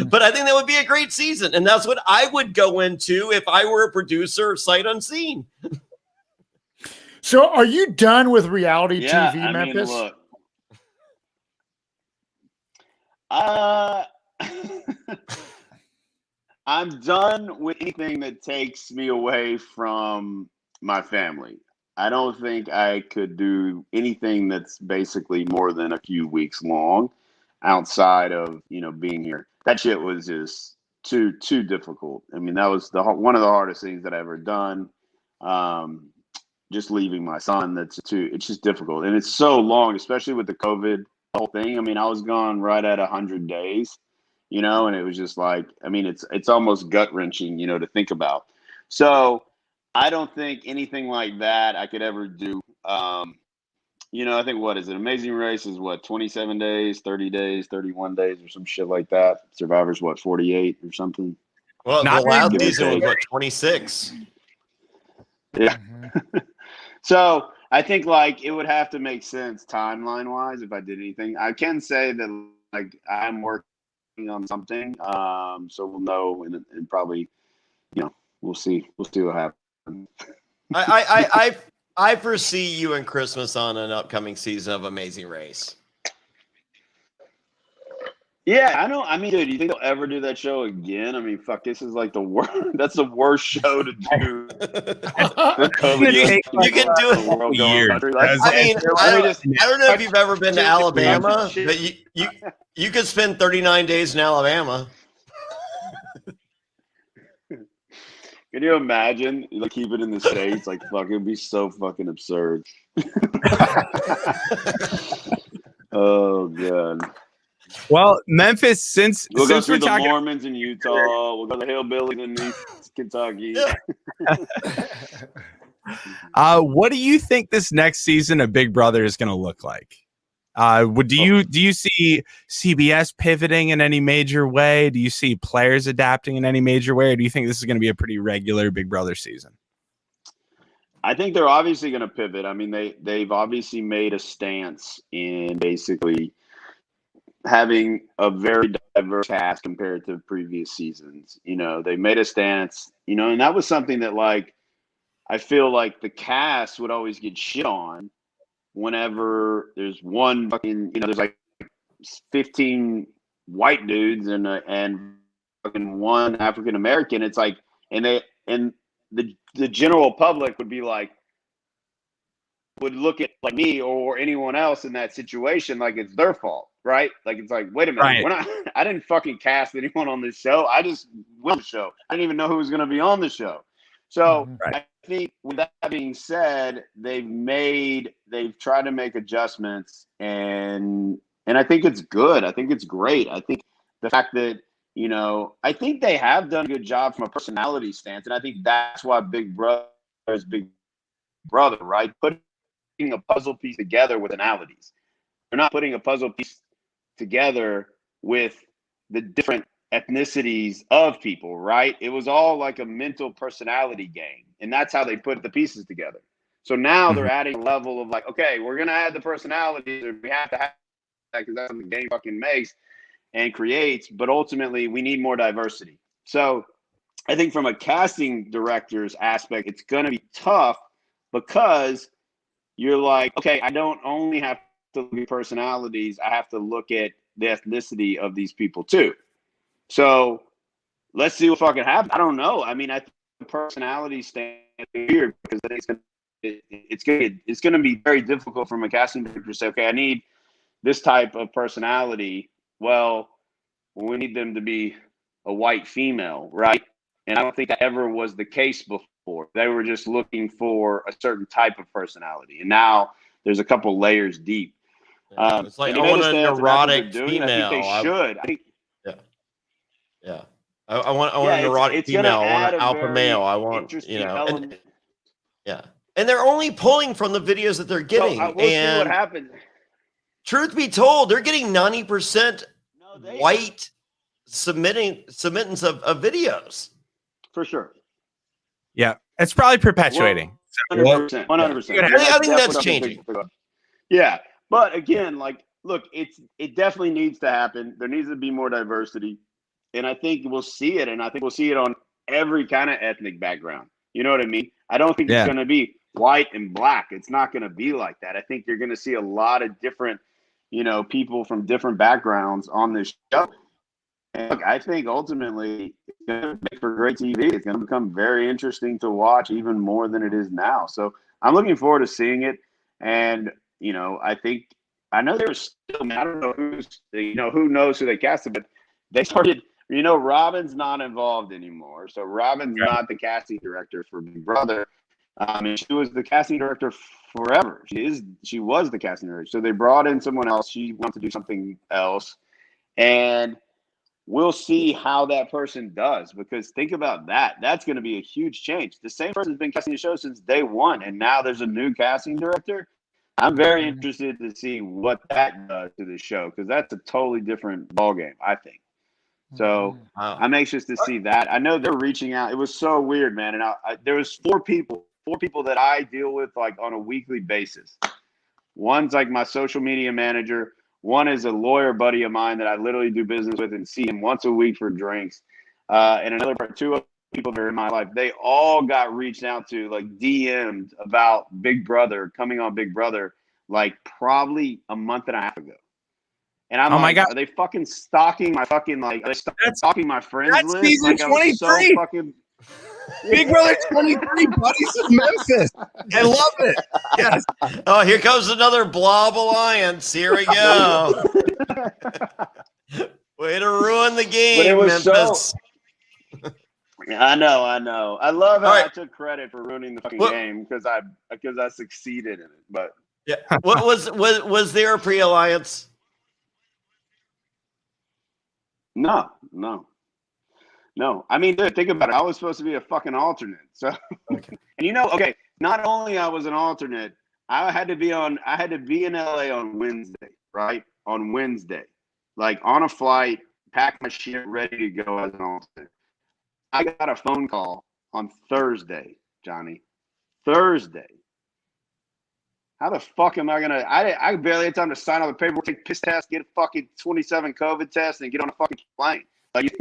But I think that would be a great season. And that's what I would go into if I were a producer sight unseen. So are you done with reality TV, Memphis? Mean, look, I'm done with anything that takes me away from my family. I don't think I could do anything that's basically more than a few weeks long outside of, being here. That shit was just too difficult. I mean, that was one of the hardest things that I've ever done. Just leaving my son, it's just difficult. And it's so long, especially with the COVID whole thing. I mean, I was gone right at 100 days, and it was just like, I mean, it's almost gut wrenching, to think about. So I don't think anything like that I could ever do. I think what is it? Amazing Race is what, 27 days, 30 days, 31 days, or some shit like that. Survivor's what, 48 or something. Well, Not the last anymore. season was what, 26? Yeah. Mhm. So I think like it would have to make sense timeline wise if I did anything. I can say that like I'm working on something, so we'll know and probably we'll see what happens. I foresee you and Christmas on an upcoming season of Amazing Race. Yeah, I know. I mean, dude, you think they'll ever do that show again? I mean, fuck, this is like the worst. That's the worst show to do. You can do it. Years. I mean, I don't know if you've ever been to Alabama, but you could spend 39 days in Alabama. Can you imagine? Like, keep it in the States? Like, fuck, it'd be so fucking absurd. Oh, God. Well, Memphis, since We'll go we're through the talking, Mormons in Utah. We'll go to the hillbillies in East Kentucky. what do you think this next season of Big Brother is going to look like? Do you see CBS pivoting in any major way? Do you see players adapting in any major way? Or do you think this is going to be a pretty regular Big Brother season? I think they're obviously going to pivot. I mean, they've obviously made a stance in basically having a very diverse cast compared to previous seasons. They made a stance, and that was something that, like, I feel like the cast would always get shit on whenever there's one fucking, there's like 15 white dudes and fucking one African American. It's like, and the general public would be like, would look at like me or anyone else in that situation like it's their fault, right? Like, it's like, wait a minute, Right. I didn't fucking cast anyone on this show. I just won the show. I didn't even know who was going to be on the show. So Right. I think with that being said, they've tried to make adjustments, and I think it's good. I think it's great. I think the fact that, I think they have done a good job from a personality stance, and I think that's why Big Brother is Big Brother, right? Putting a puzzle piece together with analogies. They're not putting a puzzle piece together with the different ethnicities of people, right? It was all like a mental personality game, and that's how they put the pieces together. So now they're adding a level of like, okay, we're gonna add the personalities, or we have to have that because that's what the game fucking makes and creates. But ultimately, we need more diversity. So I think from a casting director's aspect, it's gonna be tough because you're like, okay, I don't only have to look at personalities, I have to look at the ethnicity of these people too. So let's see what fucking happens. I don't know. I mean, I think the personality stand weird because it's gonna be very difficult from a casting director to say, okay, I need this type of personality. Well, we need them to be a white female, right? And I don't think that ever was the case before. They were just looking for a certain type of personality, and now there's a couple layers deep. It's like, I want a neurotic female. I think they should. Yeah. I want a neurotic female. I want an alpha male. I want, element. And they're only pulling from the videos that they're getting. So, we'll see what happens. Truth be told, they're getting 90% white submittance of videos. For sure. Yeah, it's probably perpetuating. 100%. 100%. I think that's changing. Yeah, but again, like, look, it definitely needs to happen. There needs to be more diversity, and I think we'll see it. And I think we'll see it on every kind of ethnic background. You know what I mean? I don't think it's going to be white and black. It's not going to be like that. I think you're going to see a lot of different, people from different backgrounds on this show. And look, I think ultimately it's going to make for great TV. It's going to become very interesting to watch, even more than it is now. So I'm looking forward to seeing it. And, I know there was still, I don't know who knows who they casted, but they started, Robin's not involved anymore. So Robin's not the casting director for Big Brother. And she was the casting director forever. She was the casting director. So they brought in someone else. She wanted to do something else. And we'll see how that person does, because think about that. That's going to be a huge change. The same person's been casting the show since day one, and now there's a new casting director. I'm very interested to see what that does to the show because that's a totally different ballgame, I think. So I'm anxious to see that. I know they're reaching out. It was so weird, man. And there was four people that I deal with like on a weekly basis. One's like my social media manager. One is a lawyer buddy of mine that I literally do business with and see him once a week for drinks. And another two other people that are in my life. They all got reached out to, like DM'd about Big Brother, coming on Big Brother, like probably a month and a half ago. And I'm my God. are they fucking stalking my fucking like? Are they stalking my friends That's list? season Like, 23. So fucking Big Brother 23, buddies of Memphis. I love it. Yes. Oh, here comes another Blob Alliance. Here we go. Way to ruin the game, Memphis. I know. I love how All right. I took credit for ruining the fucking game because I succeeded in it. But yeah, what was there a pre-alliance? No. I mean, dude, think about it. I was supposed to be a fucking alternate. So, and not only I was an alternate, I had to be in LA on Wednesday, right? On Wednesday, like on a flight, pack my shit, ready to go as an alternate. I got a phone call on Thursday, Johnny. Thursday. How the fuck am I gonna? I barely had time to sign all the paperwork, take piss test, get a fucking 27 COVID test, and get on a fucking plane. Like,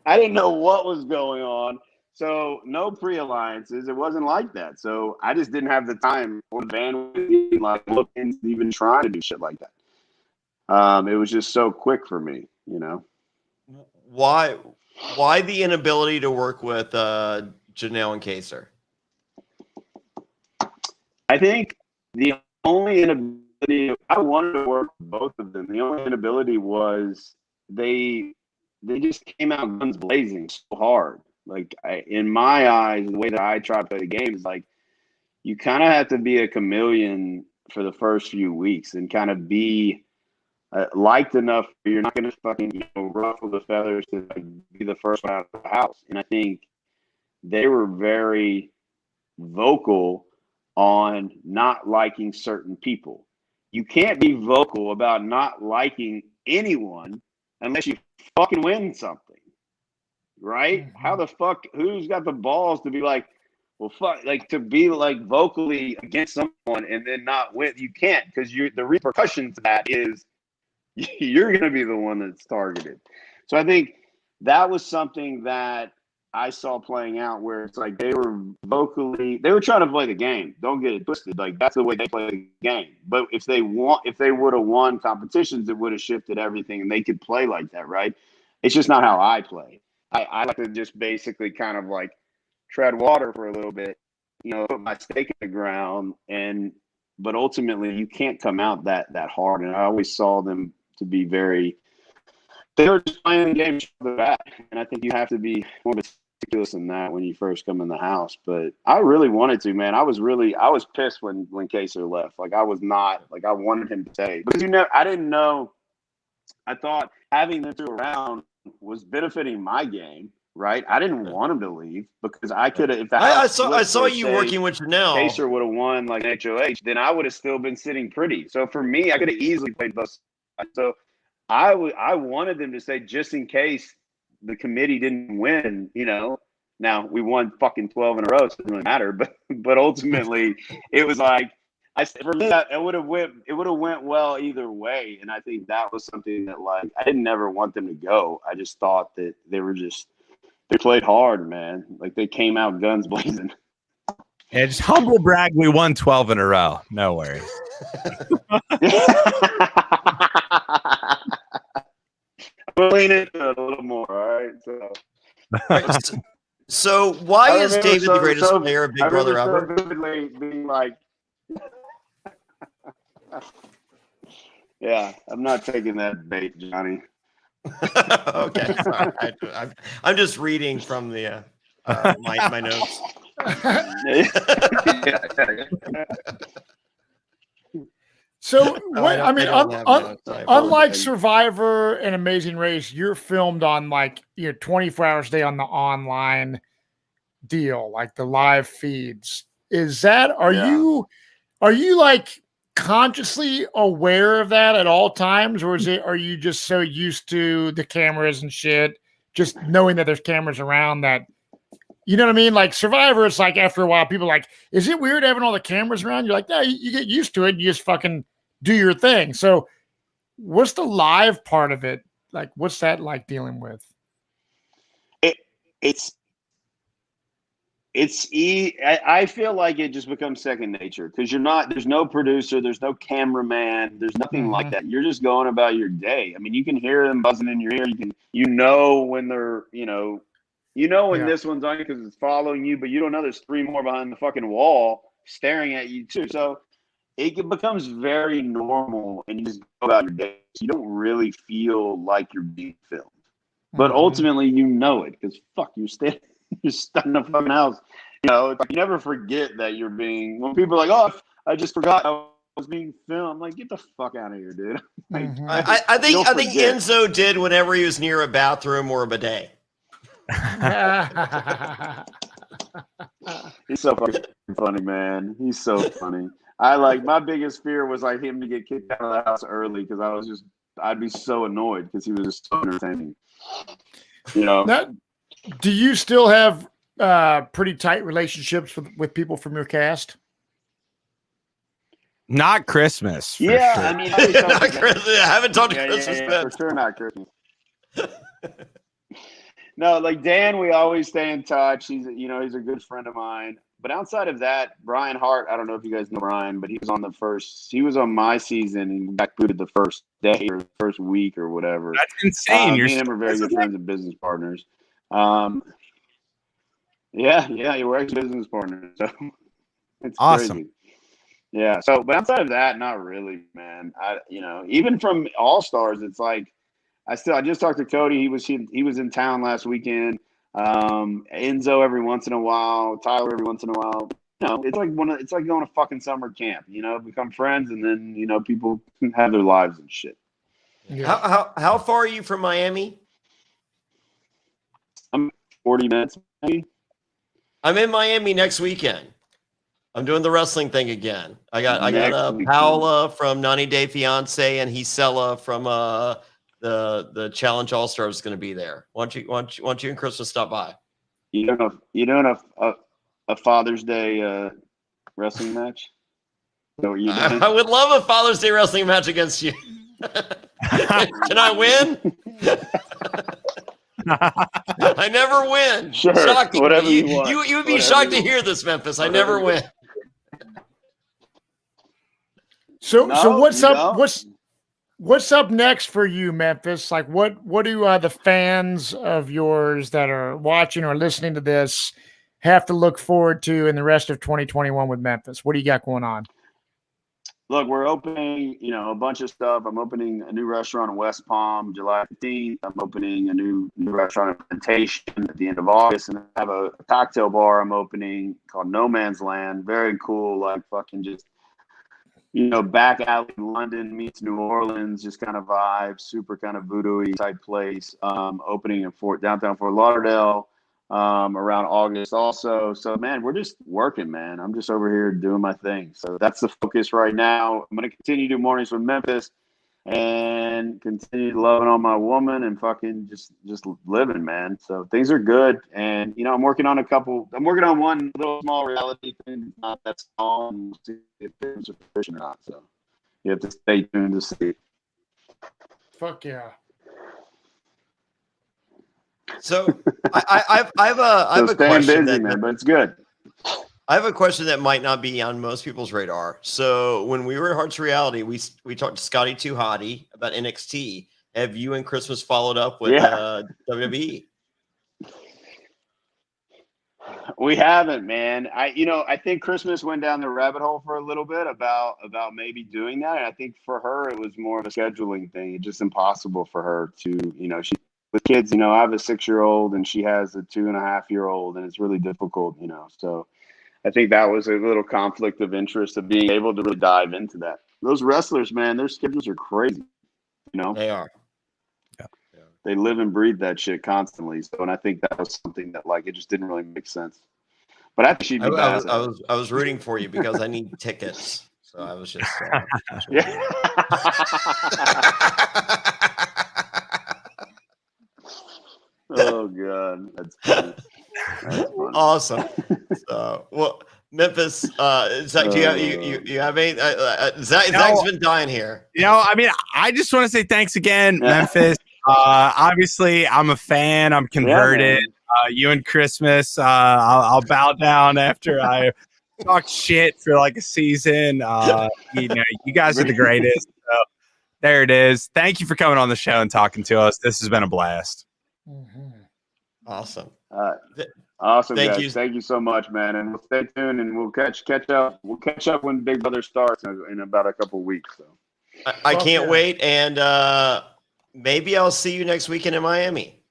I didn't know what was going on. So no pre-alliances. It wasn't like that. So I just didn't have the time or the bandwidth, like look into even trying to do shit like that. It was just so quick for me, you know. Why the inability to work with Janelle and Kaser? I think the only inability, I wanted to work with both of them. The only inability was they just came out guns blazing so hard. Like, in my eyes, the way that I try to play the game is like, you kind of have to be a chameleon for the first few weeks and kind of be liked enough where you're not going to fucking ruffle the feathers to like, be the first one out of the house. And I think they were very vocal on not liking certain people. You can't be vocal about not liking anyone unless you fucking win something, right? Mm-hmm. How the fuck, who's got the balls to be like, well, fuck, like to be like vocally against someone and then not win? You can't, because the repercussions of that is you're going to be the one that's targeted. So I think that was something that I saw playing out where it's like they were trying to play the game. Don't get it twisted. Like, that's the way they play the game. But if they would have won competitions, it would have shifted everything and they could play like that, right? It's just not how I play. I like to just basically kind of like tread water for a little bit, put my stake in the ground, but ultimately you can't come out that hard. And I always saw them to be they were just playing the game for the back. And I think you have to be more meticulous than that when you first come in the house. But I really wanted to, man. I was pissed when Kaser left. Like, I was not, like, I wanted him to stay. Because, I didn't know. I thought having them two around was benefiting my game, right? I didn't want him to leave because I could have. If I saw you working with Janelle. Kaser would have won like an HOH, then I would have still been sitting pretty. So for me, I could have easily played both sides. So I wanted them to stay just in case the committee didn't win. Now we won fucking 12 in a row, so it doesn't really matter. But ultimately, it was like for me, it would have went well either way. And I think that was something that, like, I didn't ever want them to go. I just thought that they played hard, man. Like, they came out guns blazing. Yeah, just humble brag. We won 12 in a row. No worries. We'll lean into it a little more, all right? So why is David the greatest player of Big Brother ever? Vividly being like, yeah, I'm not taking that bait, Johnny. Okay, sorry. I'm just reading from the my notes. So, unlike Survivor and Amazing Race, you're filmed on 24 hours a day on the online deal, like the live feeds. Are Are you like consciously aware of that at all times, or are you just so used to the cameras and shit, just knowing that there's cameras around that, you know what I mean? Like Survivor, it's like after a while, people are like, is it weird having all the cameras around? You're like, no, you get used to it. You just fucking do your thing. So what's the live part of it? Like, what's that like dealing with? I feel like it just becomes second nature because there's no producer, there's no cameraman, there's nothing like that. You're just going about your day. I mean, you can hear them buzzing in your ear. When they're, when this one's on you because it's following you, but you don't know there's 3 more behind the fucking wall staring at you too. So it becomes very normal and you just go about your day. You don't really feel like you're being filmed. But ultimately, you know it because you're stuck in the fucking house. It's like you never forget that you're being. When people are like, "Oh, I just forgot I was being filmed," I'm like, "Get the fuck out of here, dude!" Like, I think Enzo did whenever he was near a bathroom or a bidet. He's so fucking funny, man. He's so funny. My biggest fear was like him to get kicked out of the house early because I'd be so annoyed because he was just so entertaining. Do you still have pretty tight relationships with people from your cast? Not Christmas. Yeah, sure. I mean, I haven't talked to Christmas. For sure, not Christmas. No, like Dan, we always stay in touch. He's a good friend of mine. But outside of that, Brian Hart, I don't know if you guys know Brian, but he was on my season and got booted the first day or the first week or whatever. That's insane. Me and him are very good friends and business partners. Yeah, we're actually business partners. So it's awesome. Crazy. Yeah. So, but outside of that, not really, man. Even from All Stars, it's like I just talked to Cody. He was in town last weekend. Enzo every once in a while, Tyler every once in a while. It's like going to fucking summer camp. Become friends, and then people have their lives and shit. Yeah. How far are you from Miami? I'm 40 minutes, maybe. I'm in Miami next weekend. I'm doing the wrestling thing again. I got Paola from 90 Day Fiance and Gisela from the Challenge All Stars is going to be there. Why don't you and Chris stop by? You doing a Father's Day wrestling match? I would love a Father's Day wrestling match against you. Can I win? I never win. Sure, shocking. Whatever you want. You would be shocked to hear this, Memphis. I never win. So what's up next for you, Memphis? Like what do the fans of yours that are watching or listening to this have to look forward to in the rest of 2021 with Memphis? What do you got going on? Look, we're opening, a bunch of stuff. I'm opening a new restaurant in West Palm, July 15th. I'm opening a new restaurant in Plantation at the end of August. And I have a cocktail bar I'm opening called No Man's Land. Very cool, like fucking just, back alley in London meets New Orleans, just kind of vibe, super kind of voodoo-y type place. Opening in downtown Fort Lauderdale around August also. So, man, we're just working, man. I'm just over here doing my thing. So that's the focus right now. I'm going to continue to do mornings with Memphis and continue loving on my woman and fucking just living, man. So things are good. And, I'm working on one little small reality thing, not that small, and we'll see if it's a fish or not. So you have to stay tuned to see. Fuck yeah. So I have a question, busy, man, but it's good. I have a question that might not be on most people's radar. So when we were at Hearts Reality, we talked to Scotty Too Hottie about NXT. Have you and Christmas followed up with WWE? We haven't, man. I think Christmas went down the rabbit hole for a little bit about maybe doing that. And I think for her, it was more of a scheduling thing. It's just impossible for her to, she with kids, I have a 6-year-old and she has a 2.5-year-old, and it's really difficult, so I think that was a little conflict of interest of being able to really dive into that. Those wrestlers, man, their schedules are crazy, They are. Yeah. They live and breathe that shit constantly. So, and I think that was something that it just didn't really make sense. But I think she'd be bad. I was rooting for you because I need tickets. So I was just. Yeah. Oh God, that's funny. That's funny. Awesome. So, well, Memphis, Zach, do you have any? Zach's been dying here. I mean, I just want to say thanks again, Memphis. Obviously, I'm a fan. I'm converted. You and Christmas, I'll bow down after I talked shit for like a season. You guys are the greatest. So there it is. Thank you for coming on the show and talking to us. This has been a blast. Mhm. Awesome. Awesome, Thank guys. you. Thank you so much, man. And we'll stay tuned, and we'll catch up. We'll catch up when Big Brother starts in about a couple of weeks. So I can't wait, and maybe I'll see you next weekend in Miami.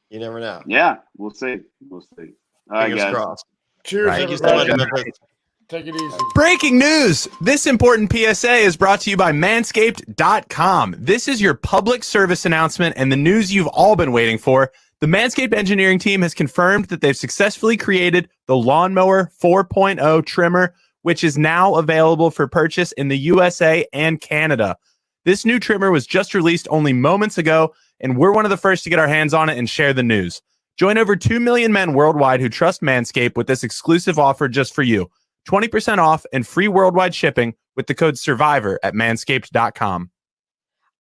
You never know. yeah, we'll see. All right, Fingers guys. crossed. Cheers, Thank you so much, everybody. Memphis. Take it easy. Breaking news. This important PSA is brought to you by Manscaped.com. This is your public service announcement and the news you've all been waiting for. The Manscaped engineering team has confirmed that they've successfully created the Lawnmower 4.0 trimmer, which is now available for purchase in the USA and Canada. This new trimmer was just released only moments ago, and we're one of the first to get our hands on it and share the news. Join over 2 million men worldwide who trust Manscaped with this exclusive offer just for you. 20% off and free worldwide shipping with the code SURVIVOR at Manscaped.com.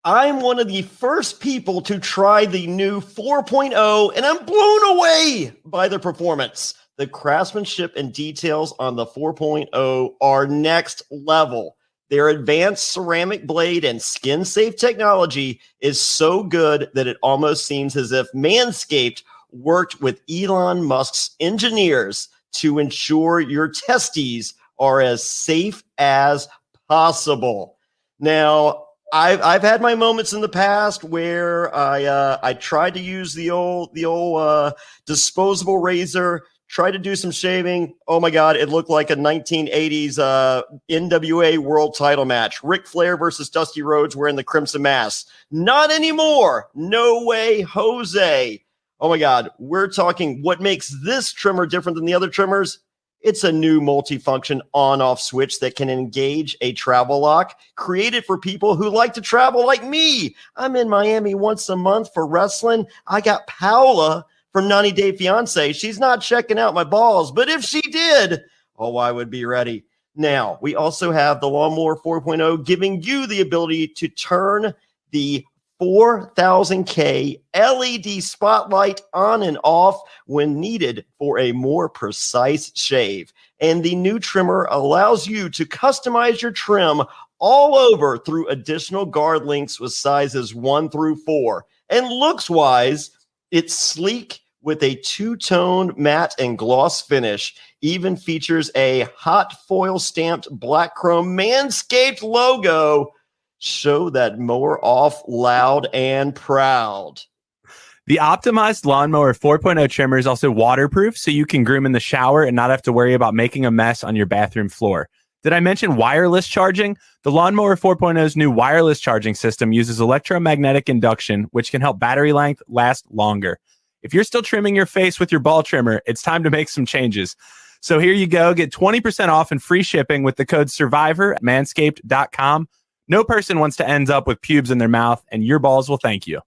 I'm one of the first people to try the new 4.0, and I'm blown away by the performance. The craftsmanship and details on the 4.0 are next level. Their advanced ceramic blade and skin-safe technology is so good that it almost seems as if Manscaped worked with Elon Musk's engineers to ensure your testes are as safe as possible. Now, I've had my moments in the past where I tried to use the old disposable razor, tried to do some shaving. Oh my God, it looked like a 1980s NWA world title match. Ric Flair versus Dusty Rhodes wearing the Crimson Mask. Not anymore. No way, Jose. Oh my God, we're talking what makes this trimmer different than the other trimmers. It's a new multifunction on-off switch that can engage a travel lock, created for people who like to travel like me. I'm in Miami once a month for wrestling. I got Paola from 90 Day Fiance. She's not checking out my balls, but if she did, oh, I would be ready. Now, we also have the Lawnmower 4.0 giving you the ability to turn the 4000K LED spotlight on and off when needed for a more precise shave. And the new trimmer allows you to customize your trim all over through additional guard links with sizes 1 through 4. And looks-wise, it's sleek with a two-tone matte and gloss finish. Even features a hot foil stamped black chrome Manscaped logo. Show that mower off loud and proud. The optimized Lawnmower 4.0 trimmer is also waterproof, so you can groom in the shower and not have to worry about making a mess on your bathroom floor. Did I mention wireless charging? The Lawnmower 4.0's new wireless charging system uses electromagnetic induction, which can help battery length last longer. If you're still trimming your face with your ball trimmer, it's time to make some changes. So here you go. Get 20% off and free shipping with the code SURVIVOR at Manscaped.com. No person wants to end up with pubes in their mouth, and your balls will thank you.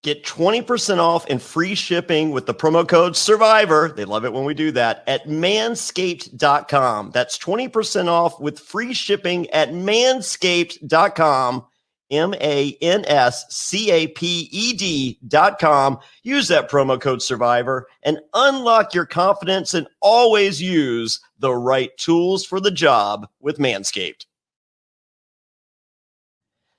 Get 20% off and free shipping with the promo code SURVIVOR. They love it when we do that at Manscaped.com. That's 20% off with free shipping at Manscaped.com. Manscaped.com. Use that promo code SURVIVOR and unlock your confidence and always use the right tools for the job with Manscaped.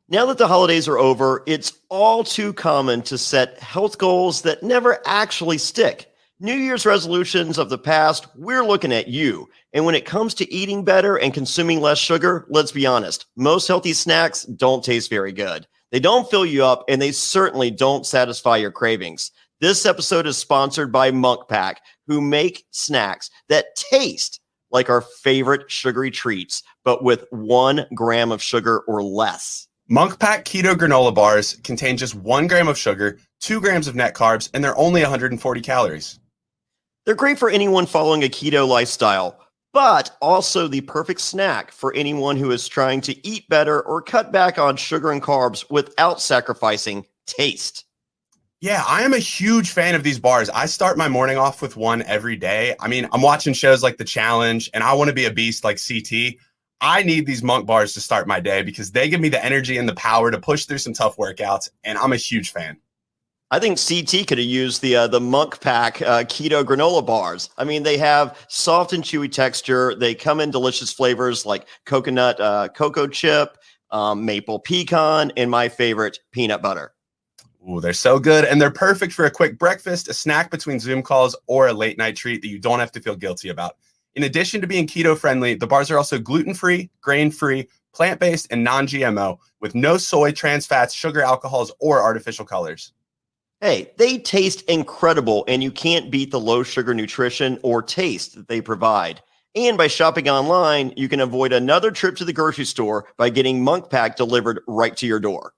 Now that the holidays are over, it's all too common to set health goals that never actually stick. New Year's resolutions of the past, we're looking at you. And when it comes to eating better and consuming less sugar, let's be honest, most healthy snacks don't taste very good. They don't fill you up, and they certainly don't satisfy your cravings. This episode is sponsored by Monk Pack, who make snacks that taste like our favorite sugary treats, but with 1 gram of sugar or less. Monk Pack Keto Granola Bars contain just 1 gram of sugar, 2 grams of net carbs, and they're only 140 calories. They're great for anyone following a keto lifestyle. but also the perfect snack for anyone who is trying to eat better or cut back on sugar and carbs without sacrificing taste. Yeah, I am a huge fan of these bars. I start my morning off with one every day. I mean, I'm watching shows like The Challenge, and I want to be a beast like CT. I need these Monk bars to start my day because they give me the energy and the power to push through some tough workouts, and I'm a huge fan. I think CT could have used the Monk Pack keto granola bars. I mean, they have soft and chewy texture. They come in delicious flavors like coconut, cocoa chip, maple pecan, and my favorite, peanut butter. Ooh, they're so good, and they're perfect for a quick breakfast, a snack between Zoom calls, or a late night treat that you don't have to feel guilty about. In addition to being keto friendly, the bars are also gluten-free, grain-free, plant-based, and non-GMO with no soy, trans fats, sugar, alcohols, or artificial colors. Hey, they taste incredible, and you can't beat the low sugar nutrition or taste that they provide. And by shopping online, you can avoid another trip to the grocery store by getting Monk Pack delivered right to your door.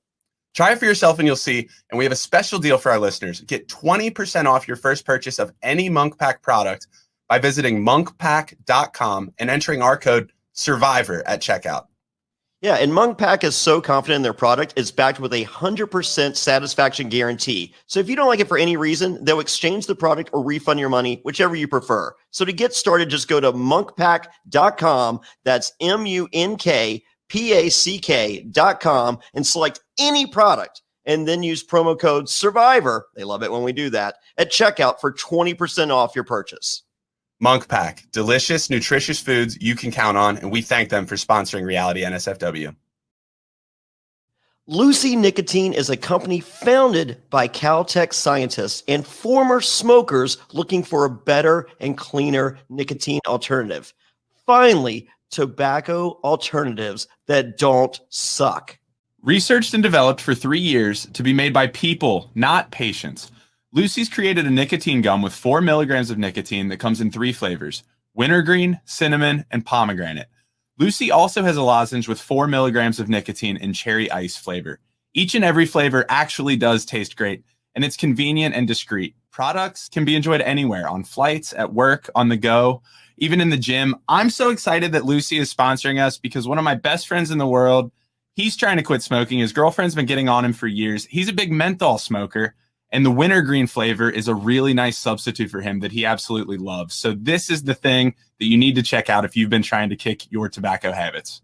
Try it for yourself and you'll see. And we have a special deal for our listeners. Get 20% off your first purchase of any Monk Pack product by visiting monkpack.com and entering our code SURVIVOR at checkout. Yeah, and Monk Pack is so confident in their product, it's backed with a 100% satisfaction guarantee. So if you don't like it for any reason, they'll exchange the product or refund your money, whichever you prefer. So to get started, just go to monkpack.com. That's monkpack.com and select any product. And then use promo code SURVIVOR. They love it when we do that at checkout for 20% off your purchase. Monk Pack, delicious, nutritious foods you can count on, and we thank them for sponsoring Reality NSFW. Lucy Nicotine is a company founded by Caltech scientists and former smokers looking for a better and cleaner nicotine alternative. Finally, tobacco alternatives that don't suck. Researched and developed for 3 years to be made by people, not patients, Lucy's created a nicotine gum with 4 milligrams of nicotine that comes in 3 flavors: wintergreen, cinnamon, and pomegranate. Lucy also has a lozenge with 4 milligrams of nicotine in cherry ice flavor. Each and every flavor actually does taste great, and it's convenient and discreet. Products can be enjoyed anywhere, on flights, at work, on the go, even in the gym. I'm so excited that Lucy is sponsoring us because one of my best friends in the world, he's trying to quit smoking. His girlfriend's been getting on him for years. He's a big menthol smoker. And the wintergreen flavor is a really nice substitute for him that he absolutely loves. So this is the thing that you need to check out if you've been trying to kick your tobacco habits.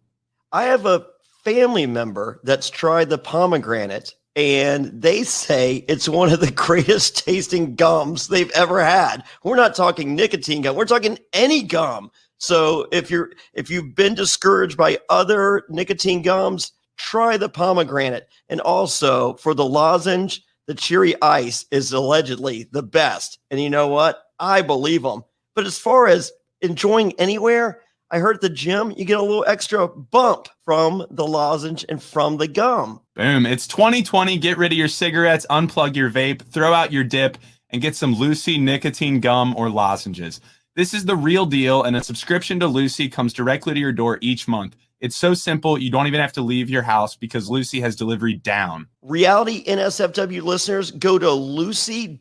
I have a family member that's tried the pomegranate, and they say it's one of the greatest tasting gums they've ever had. We're not talking nicotine gum. We're talking any gum. So if you've been discouraged by other nicotine gums, try the pomegranate. And also for the lozenge, the cherry ice is allegedly the best. And you know what? I believe them. But as far as enjoying anywhere, I heard at the gym, you get a little extra bump from the lozenge and from the gum. Boom. It's 2020. Get rid of your cigarettes, unplug your vape, throw out your dip, and get some Lucy nicotine gum or lozenges. This is the real deal, and a subscription to Lucy comes directly to your door each month. It's so simple, you don't even have to leave your house because Lucy has delivery down. Reality NSFW listeners, go to lucy.co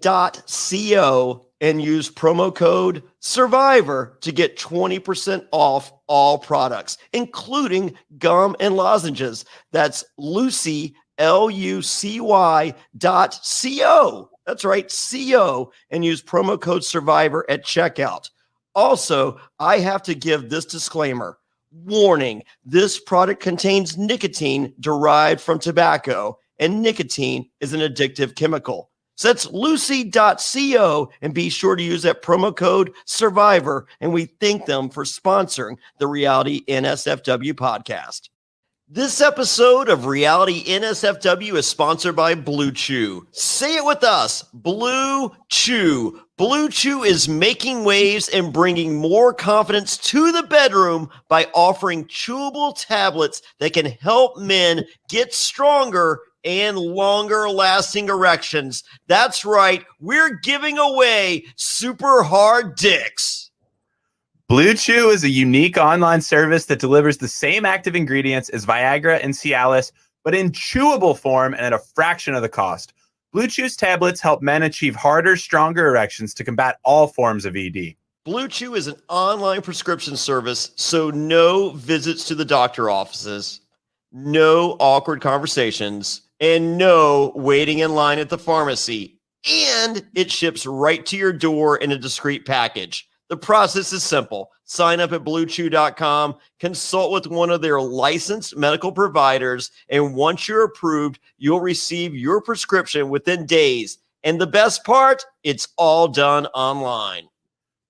and use promo code SURVIVOR to get 20% off all products, including gum and lozenges. That's Lucy, LUCY.co. That's right, CO, and use promo code SURVIVOR at checkout. Also, I have to give this disclaimer. Warning, this product contains nicotine derived from tobacco, and nicotine is an addictive chemical. So that's lucy.co, and be sure to use that promo code SURVIVOR, and we thank them for sponsoring the Reality NSFW podcast. This episode of Reality NSFW is sponsored by BlueChew. Say it with us, BlueChew. BlueChew is making waves and bringing more confidence to the bedroom by offering chewable tablets that can help men get stronger and longer lasting erections. That's right, we're giving away super hard dicks. BlueChew is a unique online service that delivers the same active ingredients as Viagra and Cialis, but in chewable form and at a fraction of the cost. BlueChew's tablets help men achieve harder, stronger erections to combat all forms of ED. BlueChew is an online prescription service, so no visits to the doctor offices, no awkward conversations, and no waiting in line at the pharmacy. And it ships right to your door in a discreet package. The process is simple. Sign up at BlueChew.com, consult with one of their licensed medical providers, and once you're approved, you'll receive your prescription within days. And the best part, it's all done online.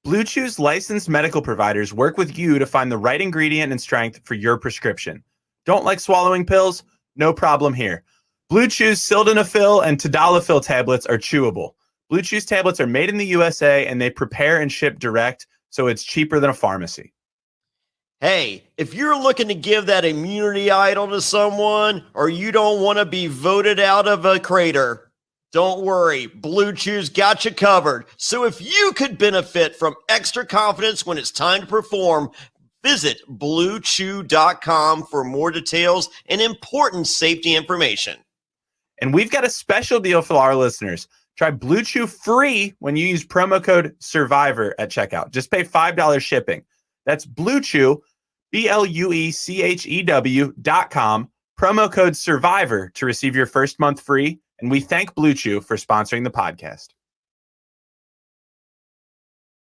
BlueChew's licensed medical providers work with you to find the right ingredient and strength for your prescription. Don't like swallowing pills? No problem here. BlueChew's sildenafil and tadalafil tablets are chewable. BlueChew's tablets are made in the USA and they prepare and ship direct, so it's cheaper than a pharmacy. Hey, if you're looking to give that immunity idol to someone, or you don't want to be voted out of a crater, don't worry, BlueChew's got you covered. So if you could benefit from extra confidence when it's time to perform, visit BlueChew.com for more details and important safety information. And we've got a special deal for our listeners. Try BlueChew free when you use promo code SURVIVOR at checkout. Just pay $5 shipping. That's BlueChew, BlueChew.com, promo code SURVIVOR to receive your first month free. And we thank BlueChew for sponsoring the podcast.